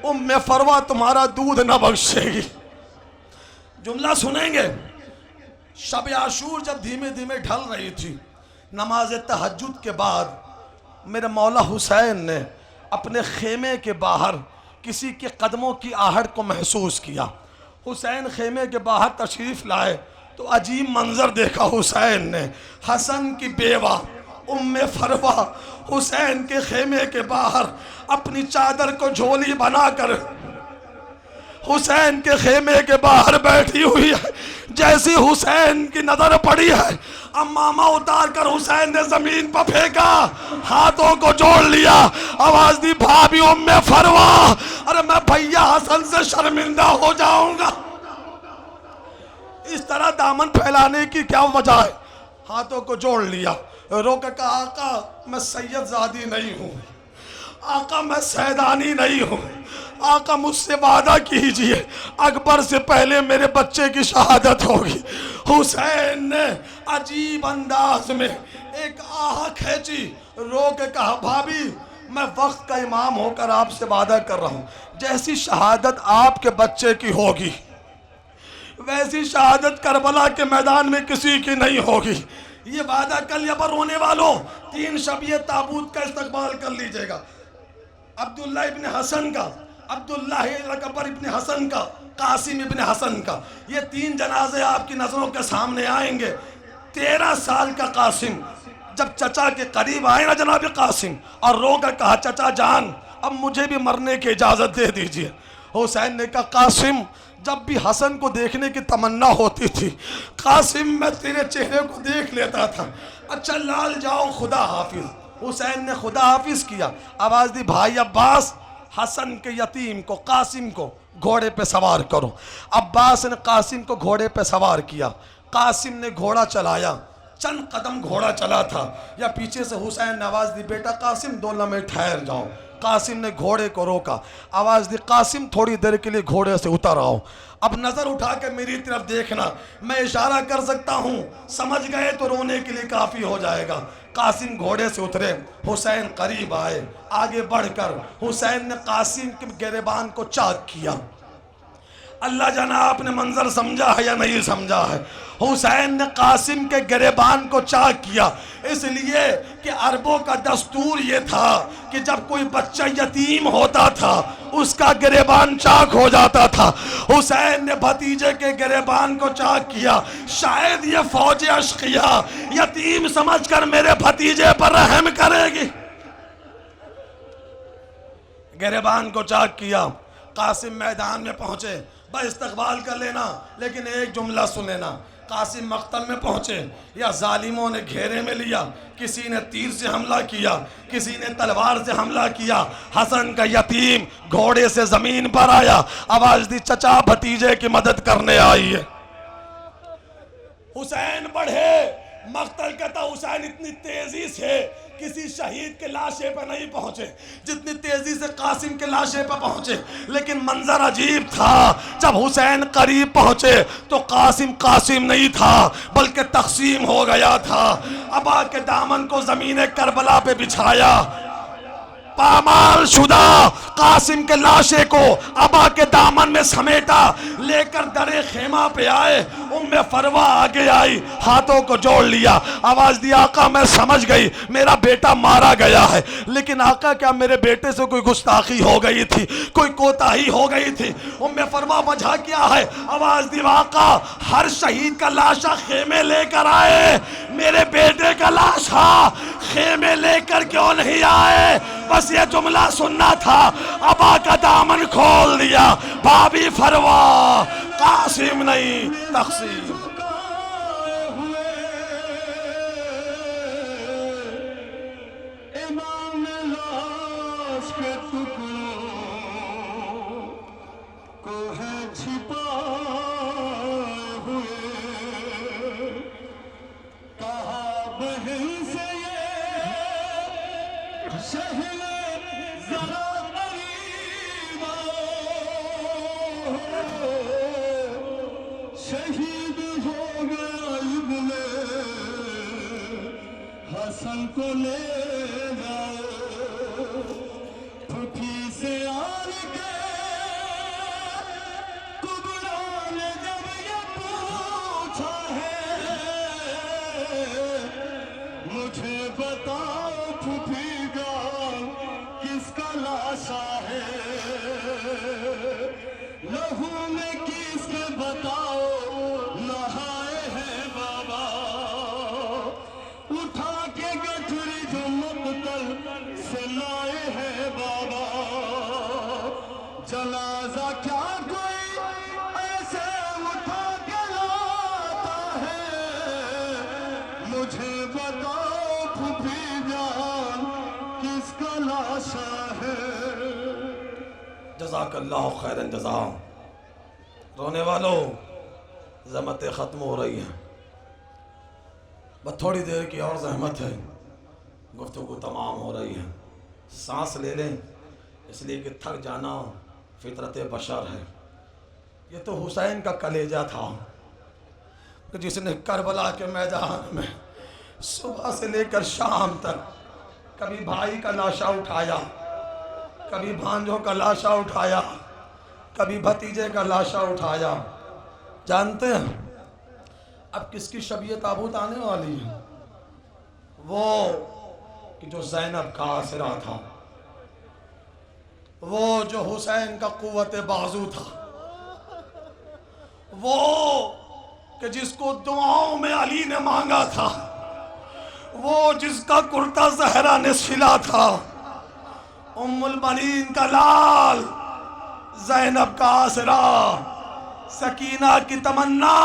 ام فروہ تمہارا دودھ نہ بخشے گی۔ جملہ سنیں گے، شب عاشور جب دھیمے دھیمے ڈھل رہی تھی، نماز تہجد کے بعد میرے مولا حسین نے اپنے خیمے کے باہر کسی کے قدموں کی آہٹ کو محسوس کیا۔ حسین خیمے کے باہر تشریف لائے تو عجیب منظر دیکھا حسین نے، حسن کی بیوہ ام فروہ حسین کے خیمے کے باہر اپنی چادر کو جھولی بنا کر حسین کے خیمے کے باہر بیٹھی ہوئی ہے۔ جیسی حسین کی نظر پڑی ہے امامہ اتار کر حسین نے زمین پر پھینکا، ہاتھوں کو جوڑ لیا، آواز دی بھابی ام فروا، ارے میں بھیا حسن سے شرمندہ ہو جاؤں گا۔ اس طرح دامن پھیلانے کی کیا وجہ ہے؟ ہاتھوں کو جوڑ لیا، رو کے کہا آقا میں سید زادی نہیں ہوں، آقا میں سیدانی نہیں ہوں، آقا مجھ سے وعدہ کیجئے اکبر سے پہلے میرے بچے کی شہادت ہوگی۔ حسین نے عجیب انداز میں ایک آہ کھینچی، رو کے کہا بھابی میں وقت کا امام ہو کر آپ سے وعدہ کر رہا ہوں، جیسی شہادت آپ کے بچے کی ہوگی ویسی شہادت کربلا کے میدان میں کسی کی نہیں ہوگی۔ یہ وعدہ کر لیا، پر رونے والوں 3 شب یہ تابوت کا استقبال کر لیجئے گا، عبداللہ ابن حسن کا، عبداللہ اکبر ابن حسن کا، قاسم ابن حسن کا، یہ 3 جنازے آپ کی نظروں کے سامنے آئیں گے۔ 13 سال کا قاسم جب چچا کے قریب آئے نا جناب قاسم، اور رو کر کہا چچا جان اب مجھے بھی مرنے کی اجازت دے دیجئے۔ حسین نے کہا قاسم جب بھی حسن کو دیکھنے کی تمنا ہوتی تھی قاسم میں تیرے چہرے کو دیکھ لیتا تھا، اچھا لال جاؤ خدا حافظ۔ حسین نے خدا حافظ کیا، آواز دی بھائی عباس حسن کے یتیم کو قاسم کو گھوڑے پہ سوار کرو۔ عباس نے قاسم کو گھوڑے پہ سوار کیا، قاسم نے گھوڑا چلایا، چند قدم گھوڑا چلا تھا یا پیچھے سے حسین نے آواز دی بیٹا قاسم 2 لمحے ٹھہر جاؤ۔ قاسم نے گھوڑے کو روکا، آواز دی قاسم تھوڑی دیر کے لیے گھوڑے سے اتر آؤ، اب نظر اٹھا کے میری طرف دیکھنا، میں اشارہ کر سکتا ہوں، سمجھ گئے تو رونے کے لیے کافی ہو جائے گا۔ قاسم گھوڑے سے اترے، حسین قریب آئے، آگے بڑھ کر حسین نے قاسم کے گریبان کو چاک کیا۔ اللہ جانا آپ نے منظر سمجھا ہے یا نہیں سمجھا ہے؟ حسین نے قاسم کے گریبان کو چاک کیا، اس لیے کہ عربوں کا دستور یہ تھا کہ جب کوئی بچہ یتیم ہوتا تھا اس کا گریبان چاک ہو جاتا تھا۔ حسین نے بھتیجے کے گریبان کو چاک کیا، شاید یہ فوج اشقیاء یتیم سمجھ کر میرے بھتیجے پر رحم کرے گی۔ گریبان کو چاک کیا، قاسم میدان میں پہنچے، بس استقبال کر لینا لیکن ایک جملہ سن لینا۔ قاسم مقتل میں پہنچے یا ظالموں نے گھیرے میں لیا، کسی نے تیر سے حملہ کیا، کسی نے تلوار سے حملہ کیا، حسن کا یتیم گھوڑے سے زمین پر آیا، آواز دی چچا بھتیجے کی مدد کرنے آئی ہے۔ حسین بڑھے، مقتل کہتا حسین اتنی تیزی سے کسی شہید کے لاشے پہ نہیں پہنچے جتنی تیزی سے قاسم کے لاشے پہ پہنچے، لیکن منظر عجیب تھا، جب حسین قریب پہنچے تو قاسم نہیں تھا بلکہ تقسیم ہو گیا تھا۔ ابا کے دامن کو زمین کربلا پہ بچھایا، پامال شدہ قاسم کے لاشے کو ابا کے دامن میں سمیٹا، لے کر درے خیمہ پہ آئے، ام فروا آگے آئی، ہاتھوں کو جوڑ لیا، آواز دی آقا میں سمجھ گئی میرا بیٹا مارا گیا ہے، لیکن آقا کیا میرے بیٹے سے کوئی گستاخی ہو گئی تھی، کوئی کوتاہی ہو گئی تھی؟ ام فروا وجہ کیا ہے؟ آواز دی آقا ہر شہید کا لاشا خیمے لے کر آئے، میرے بیٹے کا لاشا خیمے لے کر کیوں نہیں آئے؟ بس یہ جملہ سننا تھا، ابا کا دامن کھول دیا، بھابی فروا قاسم نہیں تقسیم۔ امام لاش کے ٹکڑوں کو ہے چھپائے ہوئے، کہا بہن سے یہ شہر ذرا قریب آؤ، شہید ہو گیا ابن حسن کو لے جاؤ، پھوپھی سے آن کے کبرا نے جب یہ پوچھا ہے، مجھے بتاؤ پھوپھی جان کس کا لاشا ہے، لہو میں کس کے بتاؤ نہائے ہیں بابا، اٹھا کے گٹھری جو مقتل سے لائے ہیں بابا، جنازہ کیا کوئی ایسے اٹھا کے لاتا ہے، جزاک اللہ خیرا جزا۔ رونے والوں زحمتیں ختم ہو رہی ہیں، بس تھوڑی دیر کی اور زحمت ہے، گفتگو تمام ہو رہی ہے۔ سانس لے لیں، اس لیے کہ تھک جانا فطرت بشر ہے۔ یہ تو حسین کا کلیجہ تھا کہ جس نے کربلا کے میدان میں صبح سے لے کر شام تک کبھی بھائی کا لاشا اٹھایا، کبھی بھانجوں کا لاشا اٹھایا، کبھی بھتیجے کا لاشا اٹھایا۔ جانتے ہیں اب کس کی شبیہ تابوت آنے والی ہے؟ وہ کہ جو زینب کا آسرا تھا، وہ جو حسین کا قوت بازو تھا، وہ کہ جس کو دعاؤں میں علی نے مانگا تھا، وہ جس کا کرتا زہرا نے سلا تھا، ام البنین کا لال، زینب کا آسرا، سکینہ کی تمنا،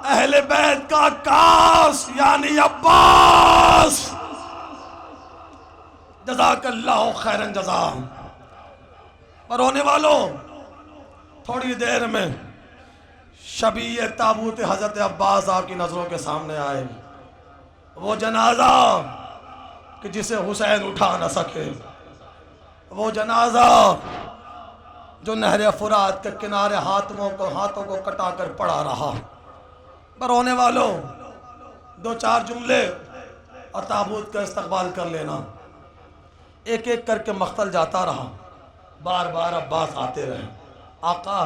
اہل بیت کا عکاس یعنی عباس، جزاک اللہ خیرا جزا۔ پر رونے والوں تھوڑی دیر میں شبیہ تابوت حضرت عباس آپ کی نظروں کے سامنے آئے، وہ جنازہ کہ جسے حسین اٹھا نہ سکے، وہ جنازہ جو نہر فرات کے کنارے ہاتھوں کو کٹا کر پڑا رہا۔ پر رونے والوں دو چار جملے اور تابوت کا استقبال کر لینا۔ ایک ایک کر کے مقتل جاتا رہا، بار بار عباس آتے رہے، آقا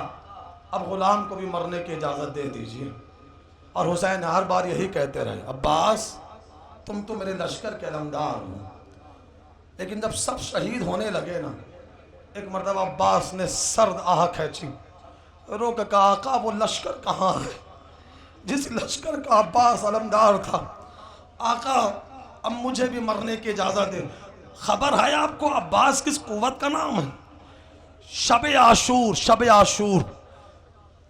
اب غلام کو بھی مرنے کی اجازت دے دیجیے۔ اور حسین ہر بار یہی کہتے رہے، عباس تم تو میرے لشکر کے علمدار ہو۔ لیکن جب سب شہید ہونے لگے نا، ایک مرتبہ عباس نے سرد آہ کھینچی، رو کے کہا آقا وہ لشکر کہاں ہے جس لشکر کا عباس علمدار تھا؟ آقا اب مجھے بھی مرنے کی اجازت دے۔ خبر ہے آپ کو عباس کس قوت کا نام ہے؟ شب عاشور، شب عاشور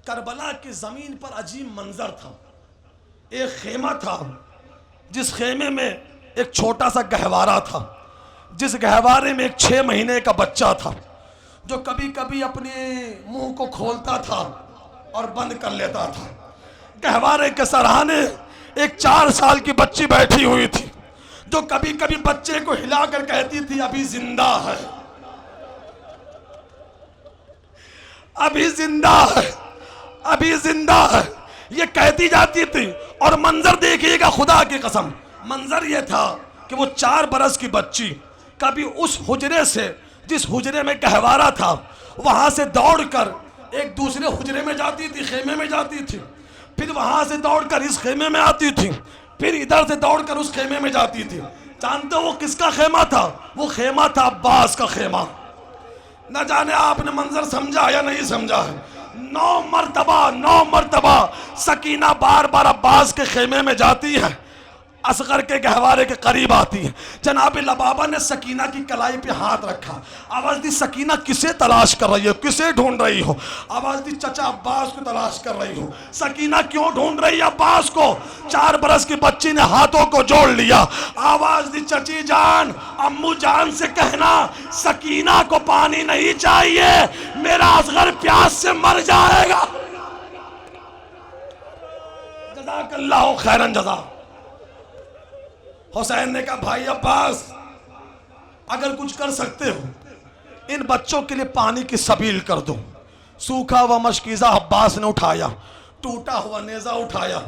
کربلا کی زمین پر عجیب منظر تھا۔ ایک خیمہ تھا، جس خیمے میں ایک چھوٹا سا گہوارہ تھا، جس گہوارے میں ایک 6 مہینے کا بچہ تھا جو کبھی کبھی اپنے منہ کو کھولتا تھا اور بند کر لیتا تھا۔ گہوارے کے سرہانے ایک 4 سال کی بچی بیٹھی ہوئی تھی جو کبھی کبھی بچے کو ہلا کر کہتی تھی ابھی زندہ ہے، ابھی زندہ ہے، ابھی زندہ ہے، یہ کہتی جاتی تھی۔ اور منظر دیکھیے گا، خدا کی قسم منظر یہ تھا کہ وہ 4 برس کی بچی کبھی اس حجرے سے، جس حجرے میں گہوارہ تھا، وہاں سے دوڑ کر ایک دوسرے حجرے میں جاتی تھی، خیمے میں جاتی تھی، پھر وہاں سے دوڑ کر اس خیمے میں آتی تھی، پھر ادھر سے دوڑ کر اس خیمے میں جاتی تھی۔ جانتے ہو وہ کس کا خیمہ تھا؟ وہ خیمہ تھا عباس کا خیمہ۔ نہ جانے آپ نے منظر سمجھا یا نہیں سمجھا ہے۔ 9 مرتبہ سکینہ بار بار عباس کے خیمے میں جاتی ہے، اصغر کے گہوارے کے قریب آتی ہے۔ جناب لبابہ نے سکینہ کی کلائی پہ ہاتھ رکھا، آواز دی سکینہ کسے تلاش کر رہی ہو، کسے ڈھونڈ رہی ہو؟ آواز دی چچا عباس کو تلاش کر رہی ہو۔ سکینہ کیوں ڈھونڈ رہی ہے عباس کو؟ 4 برس کی بچی نے ہاتھوں کو جوڑ لیا۔ آواز دی چچی جان، امو جان سے کہنا سکینہ کو پانی نہیں چاہیے، میرا اصغر پیاس سے مر جائے گا۔ جزاک اللہ خیرا جزا۔ حسین نے کہا بھائی عباس اگر کچھ کر سکتے ہو ان بچوں کے لیے پانی کی سبیل کر دو۔ سوکھا ہوا مشکیزہ عباس نے اٹھایا، ٹوٹا ہوا نیزہ اٹھایا،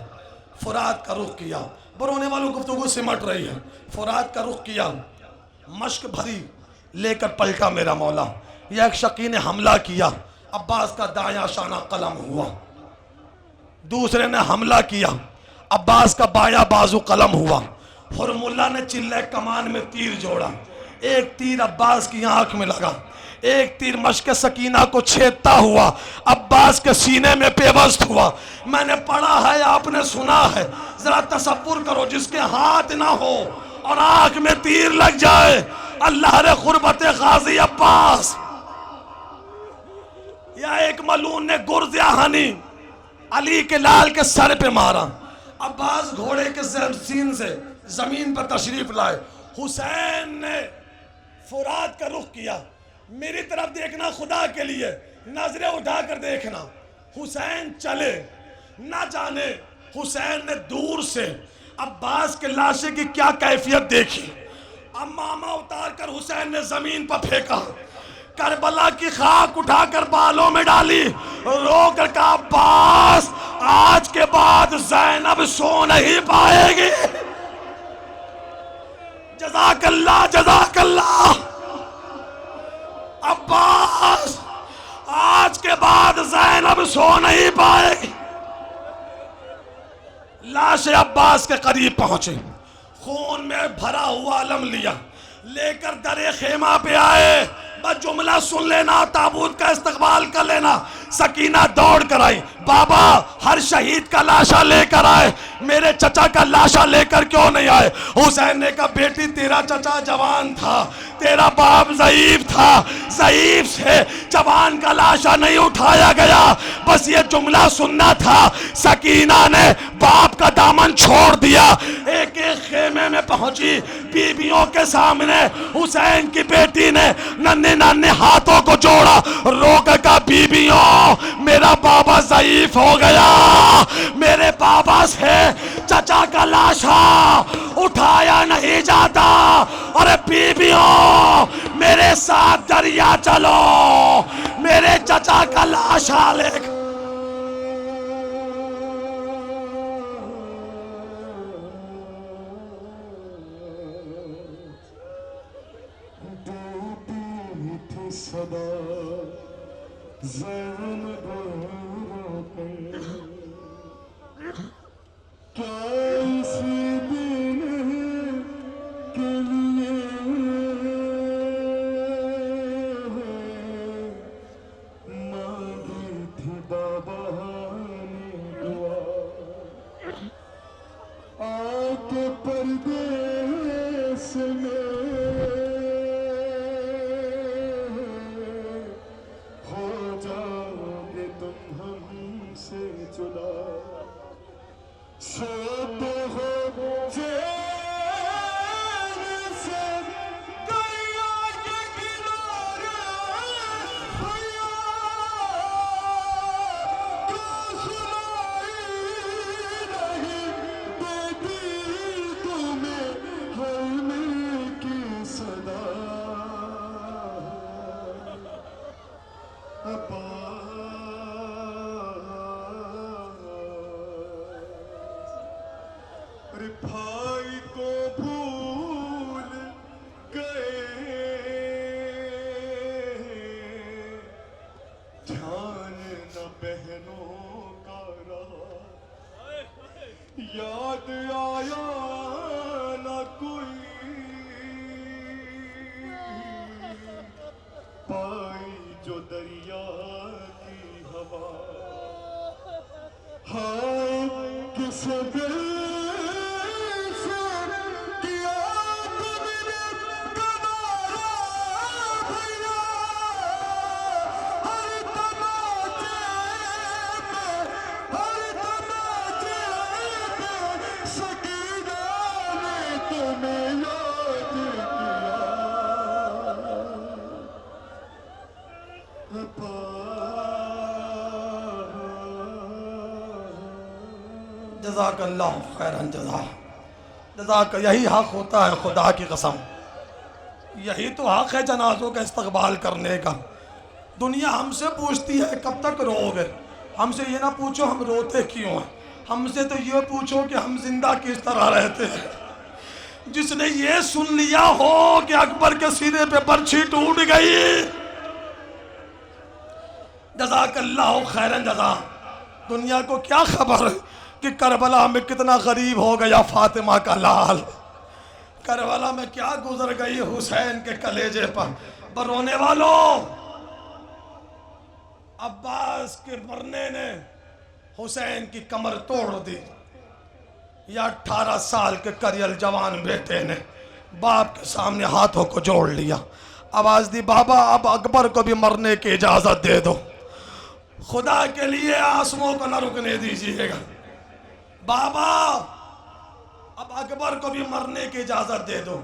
فرات کا رخ کیا۔ برونے والوں گفتگو سمٹ رہی ہے۔ فرات کا رخ کیا، مشک بھری لے کر پلٹا میرا مولا۔ یہ ایک شقی نے حملہ کیا، عباس کا دایاں شانہ قلم ہوا۔ دوسرے نے حملہ کیا، عباس کا بایاں بازو قلم ہوا۔ حرم اللہ نے چلے کمان میں تیر جوڑا، ایک تیر عباس کی آنکھ میں لگا، ایک تیر مشک سکینہ کو چھیدتا ہوا عباس کے سینے میں پیوست ہوا۔ میں نے پڑھا ہے، آپ نے سنا ہے، ذرا تصور کرو جس کے ہاتھ نہ ہو اور آنکھ میں تیر لگ جائے، اللہ رے قربت غازی عباس۔ یا ایک ملون نے گرز آہنی علی کے لال کے سر پہ مارا، عباس گھوڑے کے سین سے زمین پر تشریف لائے۔ حسین نے فرات کا رخ کیا، میری طرف دیکھنا خدا کے لیے، نظریں اٹھا کر دیکھنا۔ حسین چلے، نہ جانے حسین نے دور سے عباس کے لاشے کی کیا کیفیت دیکھی۔ امامہ اتار کر حسین نے زمین پر پھینکا، کربلا کی خاک اٹھا کر بالوں میں ڈالی، رو کر کہا عباس آج کے بعد زینب سو نہیں پائے گی۔ جزاک اللہ، جزاک اللہ۔ عباس آج کے بعد زینب سو نہیں پائے گی۔ لاش عباس کے قریب پہنچے، خون میں بھرا ہوا علم لیا، لے کر در خیمہ پہ آئے۔ بس جملہ سن لینا، تابوت کا استقبال کر لینا۔ سکینہ دوڑ کر آئی، بابا ہر شہید کا لاشا لے کر آئے، میرے چچا کا لاشا لے کر کیوں نہیں آئے؟ حسین نے کہا بیٹی تیرا چچا جوان تھا، تیرا باپ ضعیف تھا، ضعیف سے جوان کا لاشا نہیں اٹھایا گیا، بس یہ جملہ سننا تھا۔ سکینہ نے باپ کا دامن چھوڑ دیا، ایک ایک خیمے میں پہنچی، بیویوں کے سامنے حسین کی بیٹی نے ننھے ننھے ہاتھوں کو جوڑا، رو کر کہا بیویوں میرا بابا ضعیف ہو گیا، میرے بابا سے چچا کا لاشا اٹھایا نہیں جاتا، اور بیویوں میرے ساتھ دریا چلو، میرے چچا کا لاشا لے کر۔ صدا زینب رو کر کیا اسی دن کے لیے مانگی تھی بابا نے دعا، آ کے پردیس میں سوتے ہو چین سے دریا کے کنارے خیا، کیوں سنائی نہیں دیتی تمہیں حرم کی صدا؟ بھائی کو بھول گئے، دھیان نہ بہنوں کا رہا، یاد آیا نہ کوئی، پائی جو دریا کی ہوا، ہائے کس دل جزاک اللہ خیرن جزا، جزاک، یہی حق ہوتا ہے خدا کی قسم، یہی تو حق ہے جنازوں کا استقبال کرنے کا۔ دنیا ہم سے پوچھتی ہے کب تک رو گے، ہم سے یہ نہ پوچھو ہم روتے کیوں ہیں، ہم سے تو یہ پوچھو کہ ہم زندہ کس طرح رہتے ہیں۔ جس نے یہ سن لیا ہو کہ اکبر کے سینے پہ برچھی ٹوٹ گئی، جزاک اللہ خیرن جزا۔ دنیا کو کیا خبر کہ کربلا میں کتنا غریب ہو گیا فاطمہ کا لال، کربلا میں کیا گزر گئی حسین کے کلیجے پر۔ رونے والوں، عباس کے مرنے نے حسین کی کمر توڑ دی، یا 18 سال کے کریل جوان بیٹے نے باپ کے سامنے ہاتھوں کو جوڑ لیا، آواز دی بابا اب اکبر کو بھی مرنے کی اجازت دے دو، خدا کے لیے آنسوؤں کو نہ رکنے دیجیے گا، بابا اب اکبر کو بھی مرنے کی اجازت دے دو۔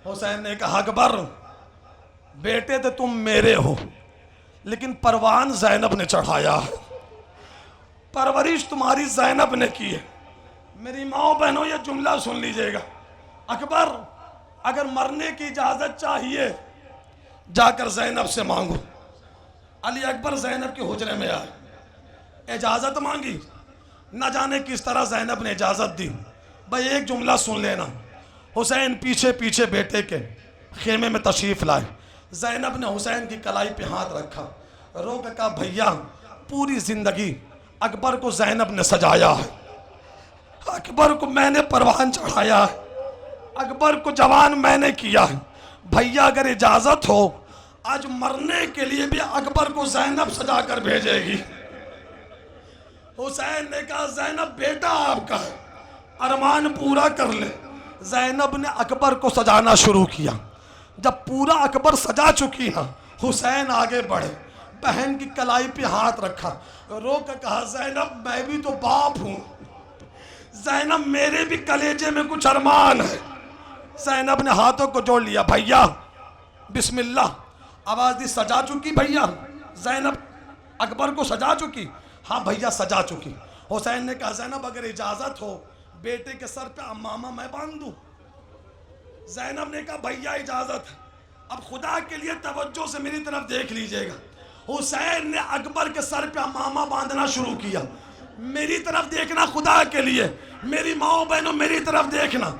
حسین نے کہا اکبر بیٹے تو تم میرے ہو لیکن پروان زینب نے چڑھایا ہے، پرورش تمہاری زینب نے کی ہے۔ میری ماں بہنوں یہ جملہ سن لیجئے گا، اکبر اگر مرنے کی اجازت چاہیے جا کر زینب سے مانگو۔ علی اکبر زینب کے حجرے میں آئے، اجازت مانگی، نہ جانے کس طرح زینب نے اجازت دی۔ بھائی ایک جملہ سن لینا، حسین پیچھے پیچھے بیٹے کے خیمے میں تشریف لائے، زینب نے حسین کی کلائی پہ ہاتھ رکھا، رو کے کہا بھیا پوری زندگی اکبر کو زینب نے سجایا ہے، اکبر کو میں نے پروان چڑھایا ہے، اکبر کو جوان میں نے کیا ہے، بھیا اگر اجازت ہو آج مرنے کے لیے بھی اکبر کو زینب سجا کر بھیجے گی۔ حسین نے کہا زینب بیٹا آپ کا ہے، ارمان پورا کر لے۔ زینب نے اکبر کو سجانا شروع کیا، جب پورا اکبر سجا چکی نا حسین آگے بڑھے، بہن کی کلائی پہ ہاتھ رکھا، رو کے کہا زینب میں بھی تو باپ ہوں، زینب میرے بھی کلیجے میں کچھ ارمان ہے۔ زینب نے ہاتھوں کو جوڑ لیا، بھیا بسم اللہ، آواز دی سجا چکی بھیا؟ زینب اکبر کو سجا چکی؟ ہاں بھیا سجا چکی۔ حسین نے کہا زینب اگر اجازت ہو بیٹے کے سر پہ امامہ میں باندھ دوں؟ زینب نے کہا بھیا اجازت ہے۔ اب خدا کے لیے توجہ سے میری طرف دیکھ لیجئے گا، حسین نے اکبر کے سر پہ امامہ باندھنا شروع کیا۔ میری طرف دیکھنا خدا کے لیے، میری ماں بہنوں میری طرف دیکھنا،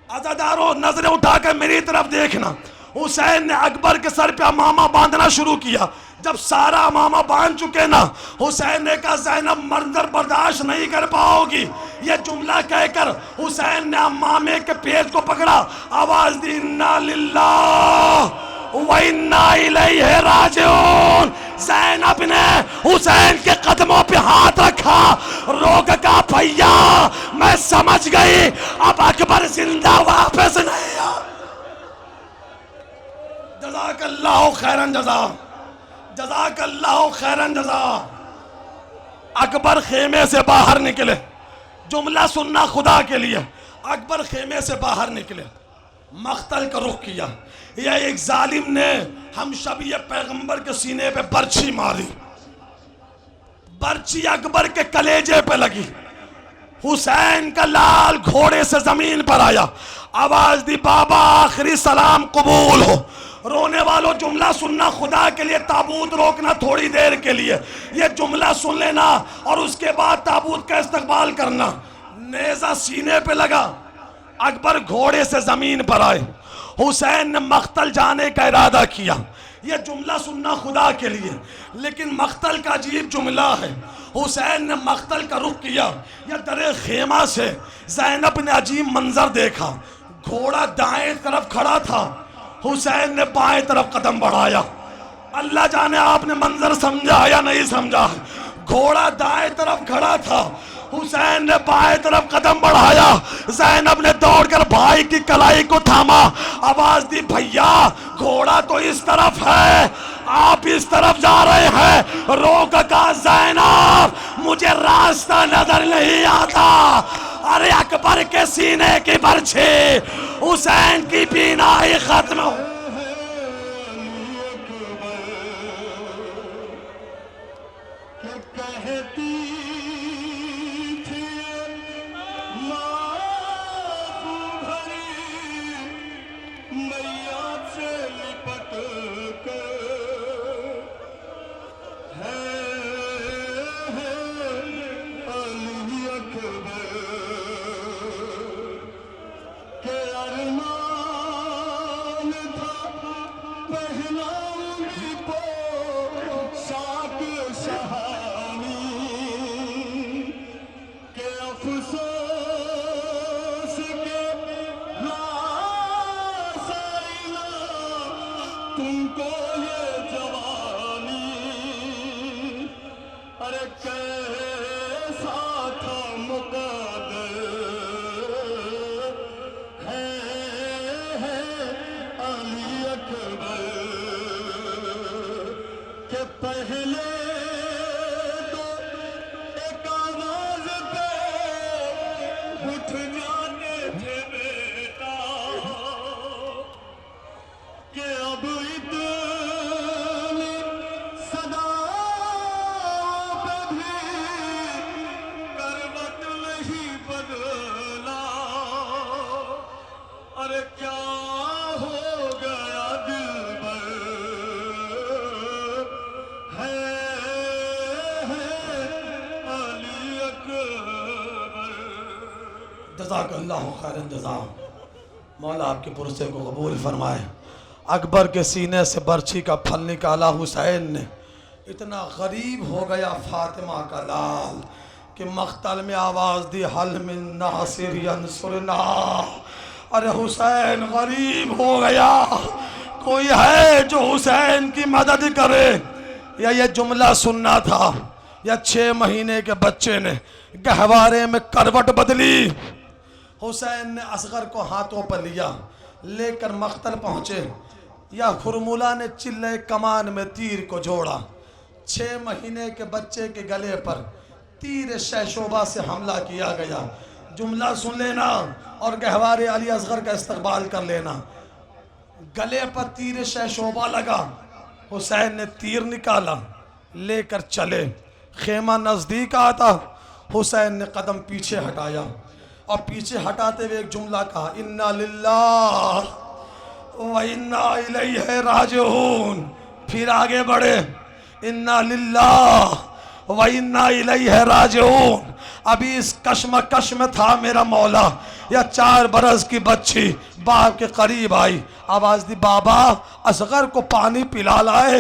عزاداروں نظریں اٹھا کر میری طرف دیکھنا۔ حسین نے اکبر کے سر پہ امامہ باندھنا شروع کیا، جب سارا امامہ باندھ چکے نا حسین نے کہا زینب منظر برداشت نہیں کر پاؤ گی، یہ جملہ کہہ کر حسین نے امامے کے پیٹ کو پکڑا، آواز دی انا للہ وَإِنَّا إِلَيْهِ رَاجِعُونَ۔ زینب نے حسین کے قدموں پہ ہاتھ رکھا، رو کے کہا بھیا میں سمجھ گئی اب اکبر زندہ واپس نہیں آ۔ جزاک اللہ خیرن جزا، جزاک اللہ خیرن جزا۔ اکبر خیمے سے باہر نکلے، جملہ سننا خدا کے لیے، اکبر خیمے سے باہر نکلے، مقتل کا رخ کیا۔ یہ ایک ظالم نے ہم شبیہ پیغمبر کے سینے پہ برچھی ماری، برچھی اکبر کے کلیجے پہ لگی، حسین کا لال گھوڑے سے زمین پر آیا، آواز دی بابا آخری سلام قبول ہو۔ رونے والوں جملہ سننا خدا کے لیے، تابوت روکنا تھوڑی دیر کے لیے، یہ جملہ سن لینا اور اس کے بعد تابوت کا استقبال کرنا۔ نیزہ سینے پہ لگا، اکبر گھوڑے سے زمین پر آئے، حسین نے مقتل جانے کا ارادہ کیا۔ یہ جملہ سننا خدا کے لیے، لیکن مقتل کا عجیب جملہ ہے۔ حسین نے مقتل کا رخ کیا، یا در خیمہ سے زینب نے عجیب منظر دیکھا، گھوڑا دائیں طرف کھڑا تھا، حسین نے بائیں طرف قدم بڑھایا۔ اللہ جانے آپ نے منظر سمجھا یا نہیں سمجھا، گھوڑا دائیں طرف کھڑا تھا، حسین نے بائیں طرف قدم بڑھایا، زینب نے دوڑ کر بھائی کی کلائی کو تھاما، آواز دی بھیا گھوڑا تو اس طرف ہے آپ اس طرف جا رہے ہیں۔ رو کے کہا زینب مجھے راستہ نظر نہیں آتا، ارے اکبر کے سینے کی برچھی، حسین کی بینائی ختم ہو۔ تم کو یہ جوانی ارے کیسا تھا مقدر ہے علی اکبر کہ پہلے تو ایک آواز پہ اٹھ جاتے تھے بیٹا کہ اب اتنا جزاک اللہ خیر جزا، مولا آپ کے پرسے کو قبول فرمائے۔ اکبر کے سینے سے برچھی کا پھل نکالا حسین نے، اتنا غریب ہو گیا فاطمہ کا لال کہ مقتل میں آواز دی حل من ناصر ینصرنا، ارے حسین غریب ہو گیا، کوئی ہے جو حسین کی مدد کرے؟ یا یہ جملہ سننا تھا یا 6 مہینے کے بچے نے گہوارے میں کروٹ بدلی؟ حسین نے اصغر کو ہاتھوں پر لیا، لے کر مقتل پہنچے، یا خرمولہ نے چلے کمان میں تیر کو جوڑا، 6 مہینے کے بچے کے گلے پر تیر شہشوبہ سے حملہ کیا گیا۔ جملہ سن لینا اور گہوارے علی اصغر کا استقبال کر لینا۔ گلے پر تیر شہشوبہ لگا، حسین نے تیر نکالا، لے کر چلے، خیمہ نزدیک آتا، حسین نے قدم پیچھے ہٹایا اور پیچھے ہٹاتے ہوئے ایک جملہ کہا، اِنَّا لِلَّهِ وَإِنَّا إِلَيْهِ راجعون۔ پھر آگے بڑھے، اِنَّا لِلَّهِ وَإِنَّا إِلَيْهِ راجعون۔ ابھی اس کشمکش میں تھا میرا مولا، یا 4 برس کی بچی باپ کے قریب آئی، آواز دی، بابا اصغر کو پانی پلا لائے،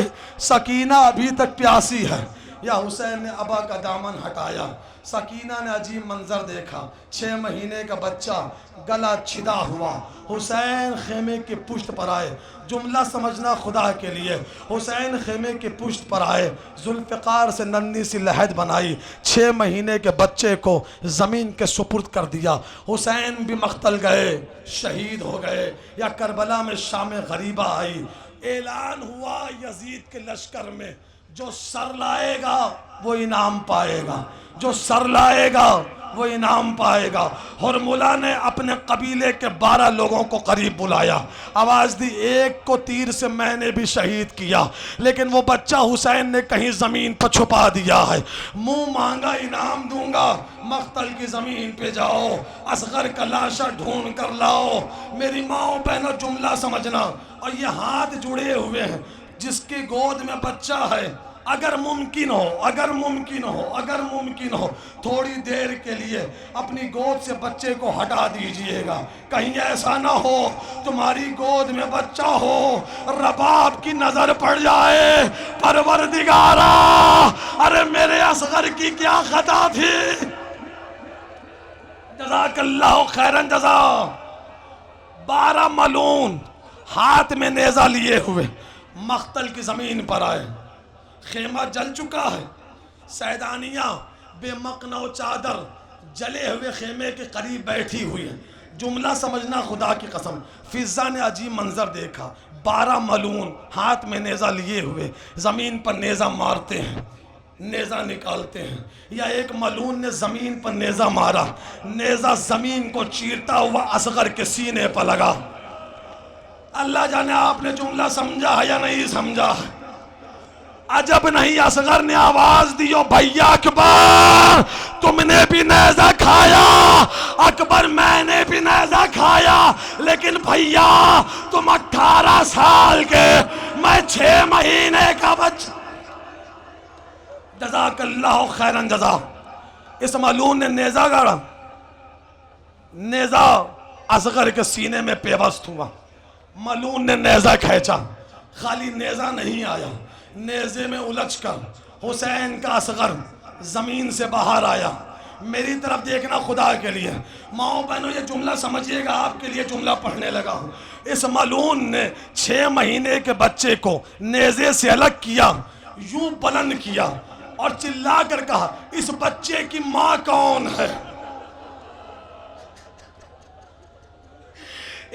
سکینہ ابھی تک پیاسی ہے۔ یا حسین نے ابا کا دامن ہٹایا، سکینہ نے عجیب منظر دیکھا، 6 مہینے کا بچہ گلا چھدا ہوا۔ حسین خیمے کے پشت پر آئے، جملہ سمجھنا خدا کے لیے، حسین خیمے کے پشت پر آئے، ذوالفقار سے ننھی سی لحد بنائی، 6 مہینے کے بچے کو زمین کے سپرد کر دیا۔ حسین بھی مقتل گئے، شہید ہو گئے۔ یا کربلا میں شام غریبہ آئی، اعلان ہوا یزید کے لشکر میں، جو سر لائے گا وہ انعام پائے گا، جو سر لائے گا وہ انعام پائے گا۔ ہرملہ نے اپنے قبیلے کے 12 لوگوں کو قریب بلایا، آواز دی، ایک کو تیر سے میں نے بھی شہید کیا، لیکن وہ بچہ حسین نے کہیں زمین پر چھپا دیا ہے، منہ مانگا انعام دوں گا، مقتل کی زمین پہ جاؤ، اصغر کا لاشا ڈھونڈ کر لاؤ۔ میری ماں بہنوں جملہ سمجھنا، اور یہ ہاتھ جڑے ہوئے ہیں، جس کی گود میں بچہ ہے، اگر ممکن ہو تھوڑی دیر کے لیے اپنی گود سے بچے کو ہٹا دیجئے گا، کہیں ایسا نہ ہو تمہاری گود میں بچہ ہو، رباب کی نظر پڑ جائے۔ پروردگارا، ارے میرے اصغر کی کیا خطا تھی، جزاک اللہ خیرن جزا۔ 12 ملعون ہاتھ میں نیزہ لیے ہوئے مقتل کی زمین پر آئے، خیمہ جل چکا ہے، سیدانیہ بے مقنع و چادر جلے ہوئے خیمے کے قریب بیٹھی ہوئی ہے۔ جملہ سمجھنا خدا کی قسم، فضا نے عجیب منظر دیکھا، 12 ملعون ہاتھ میں نیزہ لیے ہوئے زمین پر نیزہ مارتے ہیں، نیزہ نکالتے ہیں۔ یا ایک ملعون نے زمین پر نیزہ مارا، نیزہ زمین کو چیرتا ہوا اصغر کے سینے پر لگا۔ اللہ جانے آپ نے جملہ سمجھا ہے یا نہیں سمجھا۔ عجب نہیں، اصغر نے آواز دی، او بھیا اکبر تم نے بھی نیزہ کھایا، اکبر میں نے بھی نیزہ کھایا، لیکن بھیا تم 18 سال کے، میں 6 مہینے کا بچہ۔ جزاک اللہ خیرن جزا۔ اس ملعون نے نیزہ گاڑا، نیزہ اصغر کے سینے میں پیوست ہوا، ملعون نے نیزہ کھینچا، خالی نیزہ نہیں آیا، نیزے میں الجھ کر حسین کا اصغر زمین سے باہر آیا۔ میری طرف دیکھنا خدا کے لیے، ماں بہنوں یہ جملہ سمجھیے گا، آپ کے لیے جملہ پڑھنے لگا ہوں۔ اس ملعون نے 6 مہینے کے بچے کو نیزے سے الگ کیا، یوں بلند کیا اور چلا کر کہا، اس بچے کی ماں کون ہے؟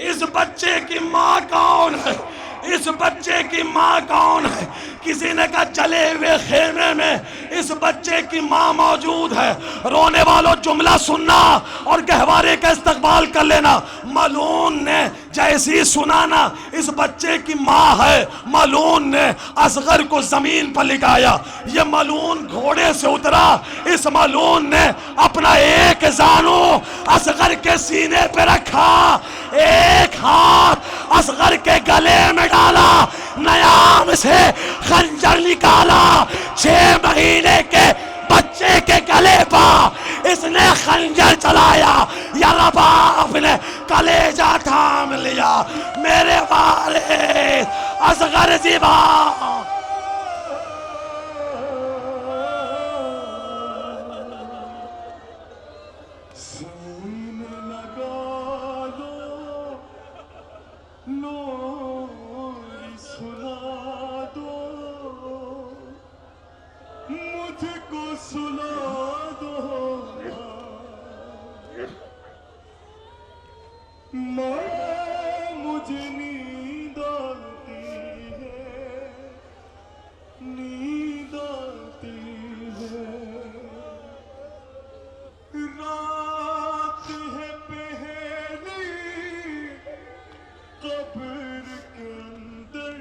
اس بچے کی ماں کون ہے؟ اس بچے کی ماں کون ہے؟ کسی نے کہا جلے ہوئے خیمے میں اس بچے کی ماں موجود ہے۔ رونے والوں جملہ سننا اور گہوارے کا استقبال کر لینا۔ ملعون نے جیسی سنانا اس بچے کی ماں ہے، ملعون نے اصغر کو زمین پر لگایا، یہ ملعون گھوڑے سے اترا، اس ملعون نے اپنا ایک زانو اصغر کے سینے پہ رکھا، ایک ہاتھ اصغر کے گلے میں ڈالا، نیام سے خنجر نکالا، 6 مہینے کے بچے کے گلے پا اس نے خنجر چلایا یا رباب نے کلیجہ تھام لیا میرے وارث اصغر زیبا سینے لگا دو لوری سلا دو مجھ کو سلا دو مجھے نیند آتی ہے نیند آتی ہے رات ہے پہلی قبر کے اندر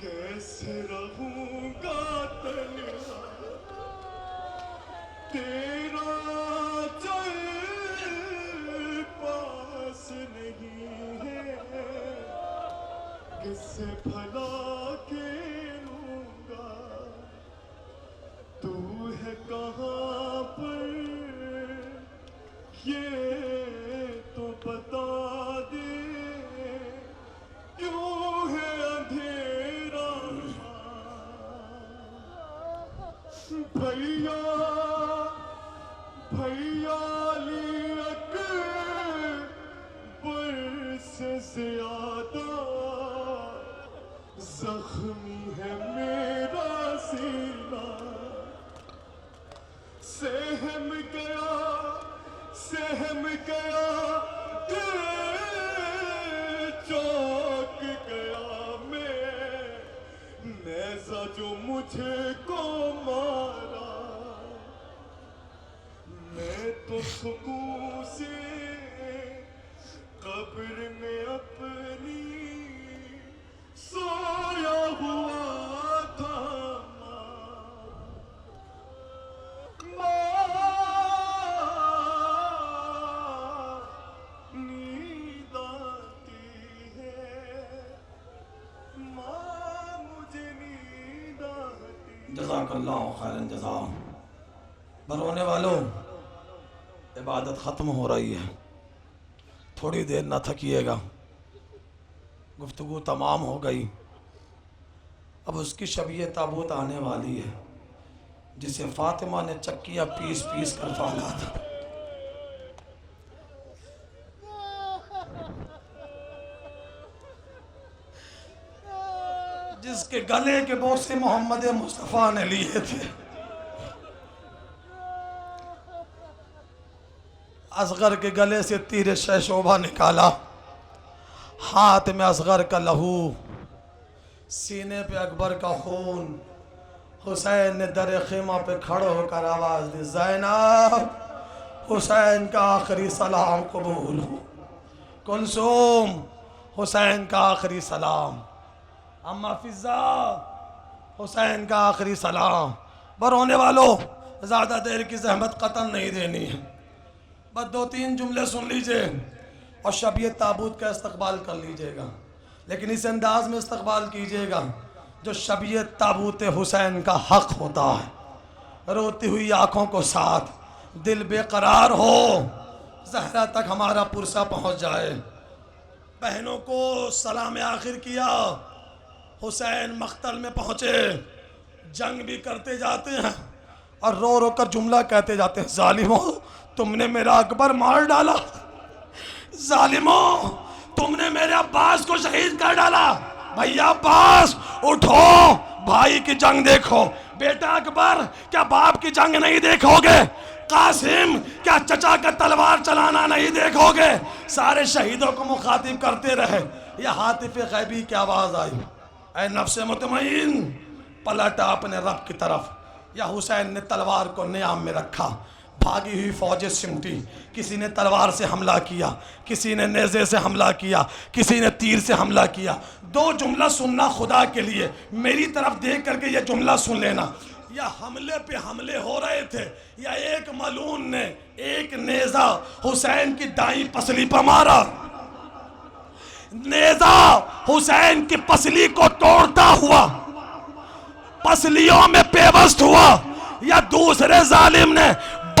کیسے رہوں گا تنہا تیرا چل پاس نہیں ہے کس سے بھلا کھیلوں گا تو ہے کہاں پر یہ تو بتا دے کیوں ہے اندھیرا بھیا بھیا علی اکبر سے زیادہ زخمی ہے میرا سینہ سہم گیا دل چوک گیا میں نیزہ جو مجھے کو مارا میں تو سکون سے قبر میں اپنی سویا ہوا تھا نیند آتی ہے ماں مجھے نیند آتی جزاک اللہ خیرن جزا برونے والوں عبادت ختم ہو رہی ہے تھوڑی دیر نہ تھکیے گا گفتگو تمام ہو گئی اب اس کی شبیہ تابوت آنے والی ہے جسے فاطمہ نے چکیاں پیس پیس کر پالا تھا جس کے گلے کے بوسے محمد مصطفیٰ نے لیے تھے اصغر کے گلے سے تیر شعشعبہ نکالا ہاتھ میں اصغر کا لہو سینے پہ اکبر کا خون حسین نے در خیمہ پہ کھڑے ہو کر آواز دی زینب حسین کا آخری سلام قبول ہو کلثوم حسین کا آخری سلام اما فضا حسین کا آخری سلام برونے والوں زیادہ دیر کی زحمت قطن نہیں دینی ہے بس 2-3 جملے سن لیجئے اور شبیہ تابوت کا استقبال کر لیجئے گا لیکن اس انداز میں استقبال کیجئے گا جو شبیہ تابوت حسین کا حق ہوتا ہے روتی ہوئی آنکھوں کو ساتھ دل بے قرار ہو زہرہ تک ہمارا پرسہ پہنچ جائے بہنوں کو سلام آخر کیا حسین مقتل میں پہنچے جنگ بھی کرتے جاتے ہیں اور رو رو کر جملہ کہتے جاتے ہیں ظالموں تم نے میرا اکبر مار ڈالا ظالموں تم نے میرے عباس کو شہید کر ڈالا بھیا عباس اٹھو بھائی کی جنگ دیکھو بیٹا اکبر کیا باپ کی جنگ نہیں دیکھو گے قاسم کیا چچا کا تلوار چلانا نہیں دیکھو گے سارے شہیدوں کو مخاطب کرتے رہے یہ حاطف غیبی کی آواز آئی اے نفس مطمئن پلٹا اپنے رب کی طرف یا حسین نے تلوار کو نیام میں رکھا بھاگی ہوئی فوجیں سمٹی کسی نے تلوار سے حملہ کیا کسی نے نیزے سے حملہ کیا کسی نے تیر سے حملہ کیا 2 جملہ سننا خدا کے لیے میری طرف دیکھ کر کے یہ جملہ سن لینا یا حملے پہ حملے ہو رہے تھے یا ایک ملعون نے ایک نیزہ حسین کی دائیں پسلی پر مارا نیزہ حسین کی پسلی کو توڑتا ہوا پسلیوں میں پیوست ہوا یا دوسرے ظالم نے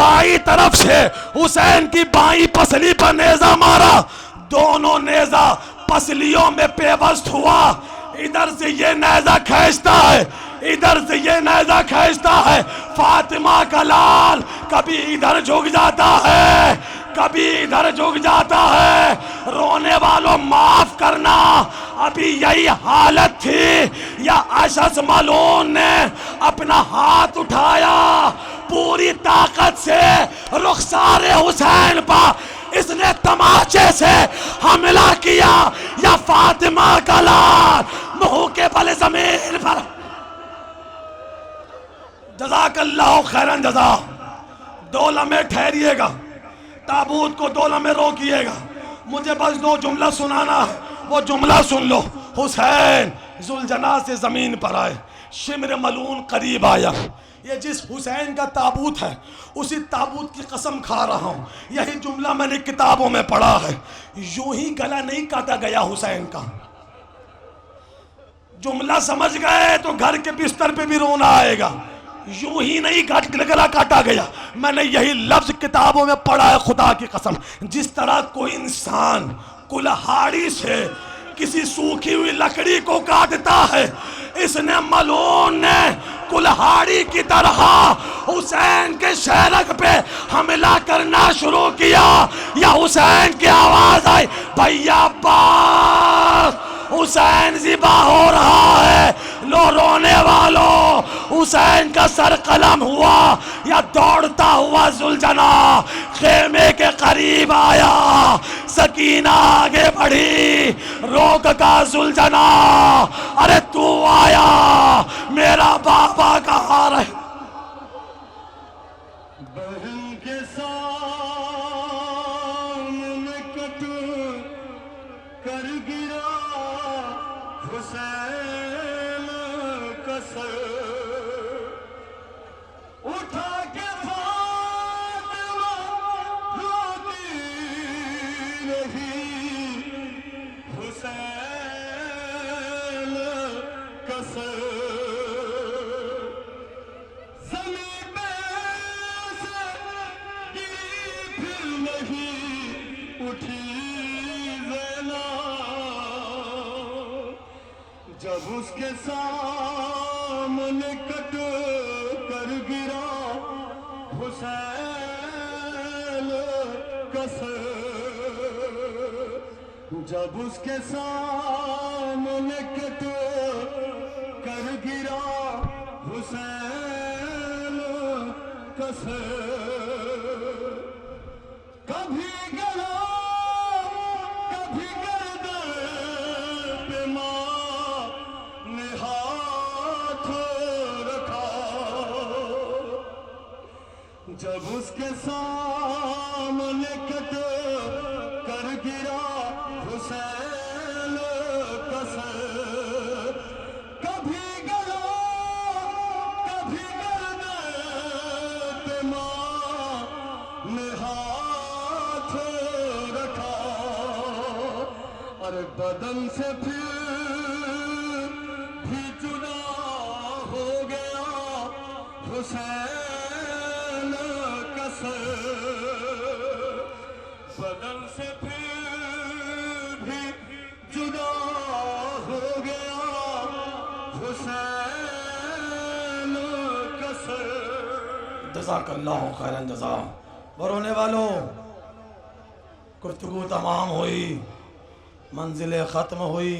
دائیں طرف سے حسین کی بائیں پسلی پر نیزہ مارا، دونوں نیزہ پسلیوں میں پیوست ہوا، ادھر سے یہ نیزہ کھینچتا ہے، ادھر سے یہ نیزہ کھینچتا ہے، فاطمہ کا لال کبھی ادھر جھک جاتا ہے، کبھی ادھر جھک جاتا ہے۔ رونے والوں معاف کرنا، ابھی یہی حالت تھی یا اشعث ملعون نے اپنا ہاتھ اٹھایا، پوری طاقت سے رخسار حسین پر اس نے تماچے سے حملہ کیا، یا فاطمہ کا لال منہ کے بل زمین پر؟ جزاک اللہ خیرن جزا۔ دو لمحے ٹھہریے گا، تابوت کو دو لمحے روکیے گا، مجھے بس دو جملہ سنانا ہے، وہ جملہ سن لو۔ حسین ذوالجناح سے زمین پر آئے، شمر ملعون قریب آیا۔ یہ جس حسین کا تابوت ہے اسی تابوت کی قسم کھا رہا ہوں، یہی جملہ میں نے کتابوں میں پڑھا ہے۔ یوں ہی گلا نہیں کاٹا گیا حسین کا، جملہ سمجھ گئے تو گھر کے بستر پہ بھی رونا آئے گا۔ یوں ہی نہیں گلا کاٹا گیا، میں نے یہی لفظ کتابوں میں پڑھا ہے خدا کی قسم۔ جس طرح کوئی انسان کلہاڑی سے کسی سوکھی ہوئی لکڑی کو کاٹتا ہے، اس نے ملعون نے کلہاڑی کی طرح حسین کے شہرک پہ حملہ کرنا شروع کیا۔ یا حسین کی آواز آئی، بھیا عباس حسین ذبح ہو رہا ہے، لو رونے والوں حسین کا سر قلم ہوا، یا دوڑتا ہوا ذوالجناح خیمے کے قریب آیا۔ سکینہ آگے بڑھی، روک کا ذوالجناح، ارے تو آیا، میرا بابا کہاں رہے؟ بہن کے سامنے کٹ کر گرا حسین کا سر، اٹھا کے فاطمہ روتی رہی، حسین کا سر زمین پہ سے گری پھر نہیں اٹھی زینب، جب اس کے سامنے کٹ کر گرا حسین کا سر، جب اس کے سامنے کٹ کر گرا حسین کا سر، کبھی گلا کبھی گردن پہ ماں نے ہاتھ رکھا، جب اس کے سامنے کٹ کر گرا حسین کا سر، کبھی گلا کبھی گردن پہ ماں نے ہاتھ رکھا، اور بدن سے پھر بھی جدا ہو گیا حسین کا سر، بدن سے پھر بھی جدا ہو گیا حسین کا سر۔ جزاک اللہ خیرن جزا۔ رونے والوں، گفتگو تمام ہوئی، منزل ختم ہوئی،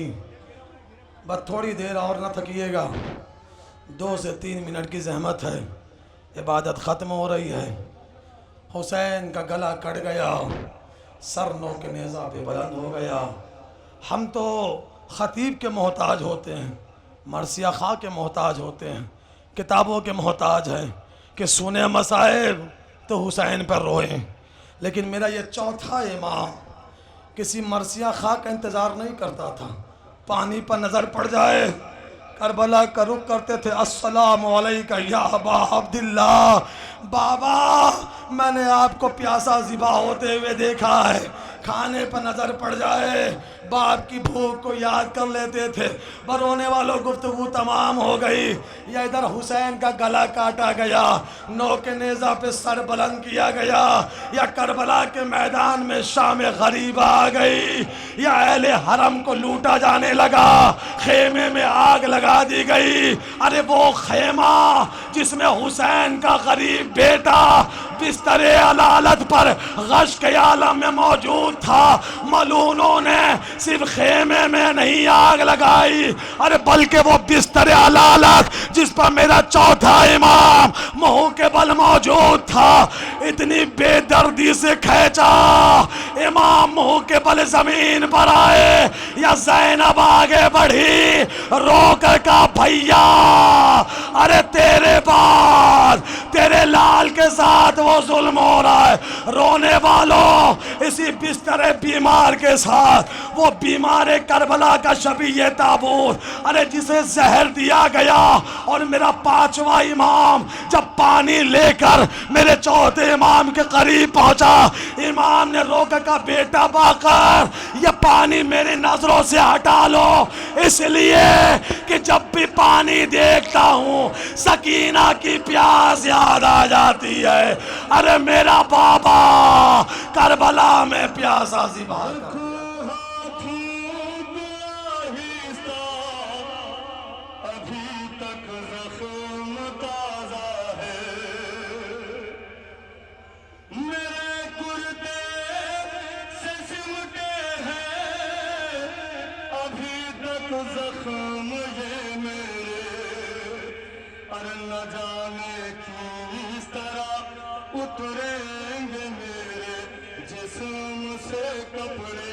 بس تھوڑی دیر اور نہ تھکیے گا، 2 سے 3 منٹ کی زحمت ہے، عبادت ختم ہو رہی ہے۔ حسین کا گلا کٹ گیا، سر نوک نیزہ پہ بلند ہو گیا۔ ہم تو خطیب کے محتاج ہوتے ہیں، مرثیہ خواہ کے محتاج ہوتے ہیں، کتابوں کے محتاج ہیں کہ سنیں مصائب تو حسین پر روئیں، لیکن میرا یہ چوتھا امام کسی مرثیہ خواہ کا انتظار نہیں کرتا تھا۔ پانی پر نظر پڑ جائے، کربلا کا رخ کرتے تھے، السلام علیکہ یا ابا عبداللہ، بابا میں نے آپ کو پیاسا ذبح ہوتے ہوئے دیکھا ہے، کھانے پر نظر پڑ جائے باپ کی بھوک کو یاد کر لیتے تھے۔ رونے والوں گفتگو تمام ہو گئی، یا ادھر حسین کا گلا کاٹا گیا، نوک نیزہ پہ سر بلند کیا گیا، یا کربلا کے میدان میں شام غریب آ گئی، یا اہل حرم کو لوٹا جانے لگا، خیمے میں آگ لگا دی گئی۔ ارے وہ خیمہ جس میں حسین کا غریب بیٹا بستر علالت پر غش کے عالم میں موجود تھا، ملعونوں نے صرف خیمے میں نہیں آگ لگائی، ارے بلکہ وہ بستر علالت جس پر میرا چوتھا امام مہو کے بل موجود تھا، اتنی بے دردی سے کھینچا، امام مہو کے بل زمین پر آئے، یا زینب آگے بڑھی رو کر کہا بھیا ارے تیرے بعد تیرے لال کے ساتھ وہ ظلم ہو رہا ہے۔ رونے والوں اسی بستر بیمار کے ساتھ وہ بیمار کربلا کا شبیہ تابوت، ارے جسے زہر دیا گیا، اور میرا پانچواں امام جب پانی لے کر میرے چوتھے امام کے قریب پہنچا، امام نے رو کر کہا بیٹا باقر یہ پانی میری نظروں سے ہٹا لو، اس لیے کہ جب بھی پانی دیکھتا ہوں سکینہ کی پیاس یاد آ جاتی ہے۔ ارے میرا بابا کربلا میں پیاسا سی بات کر زخم یہ میرے اور نہ جانے کس طرح اتریں گے میرے جسم سے کپڑے،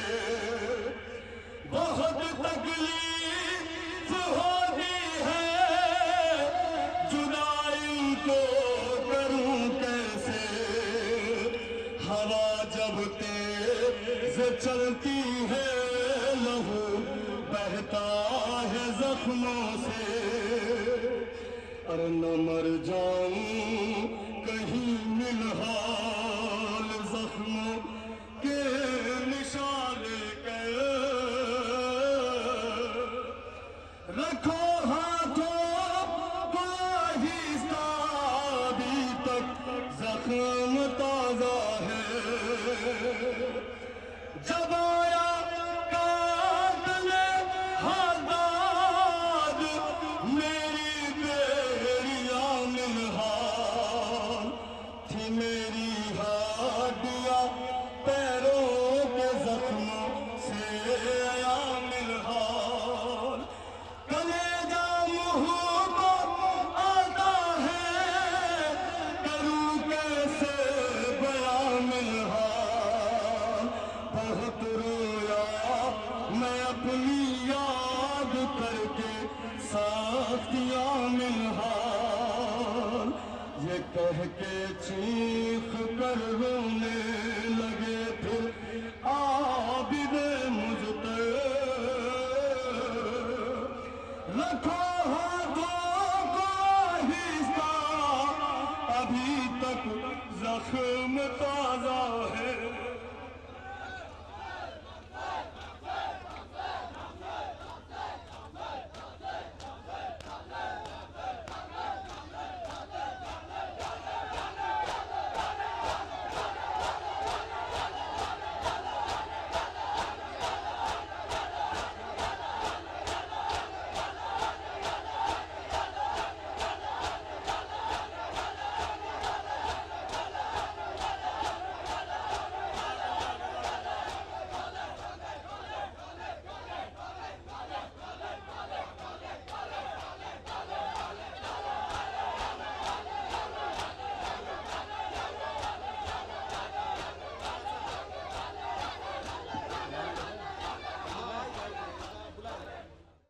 بہت تکلیف ہوتی ہے جدائی کو کروں کیسے، ہوا جب تیز چلتی ہے لہو بہتا ہے زخموں سے، اور نہ مر جاؤں کہیں منحال زخموں کے نشان کے، رکھو ہاتھوں کو ہی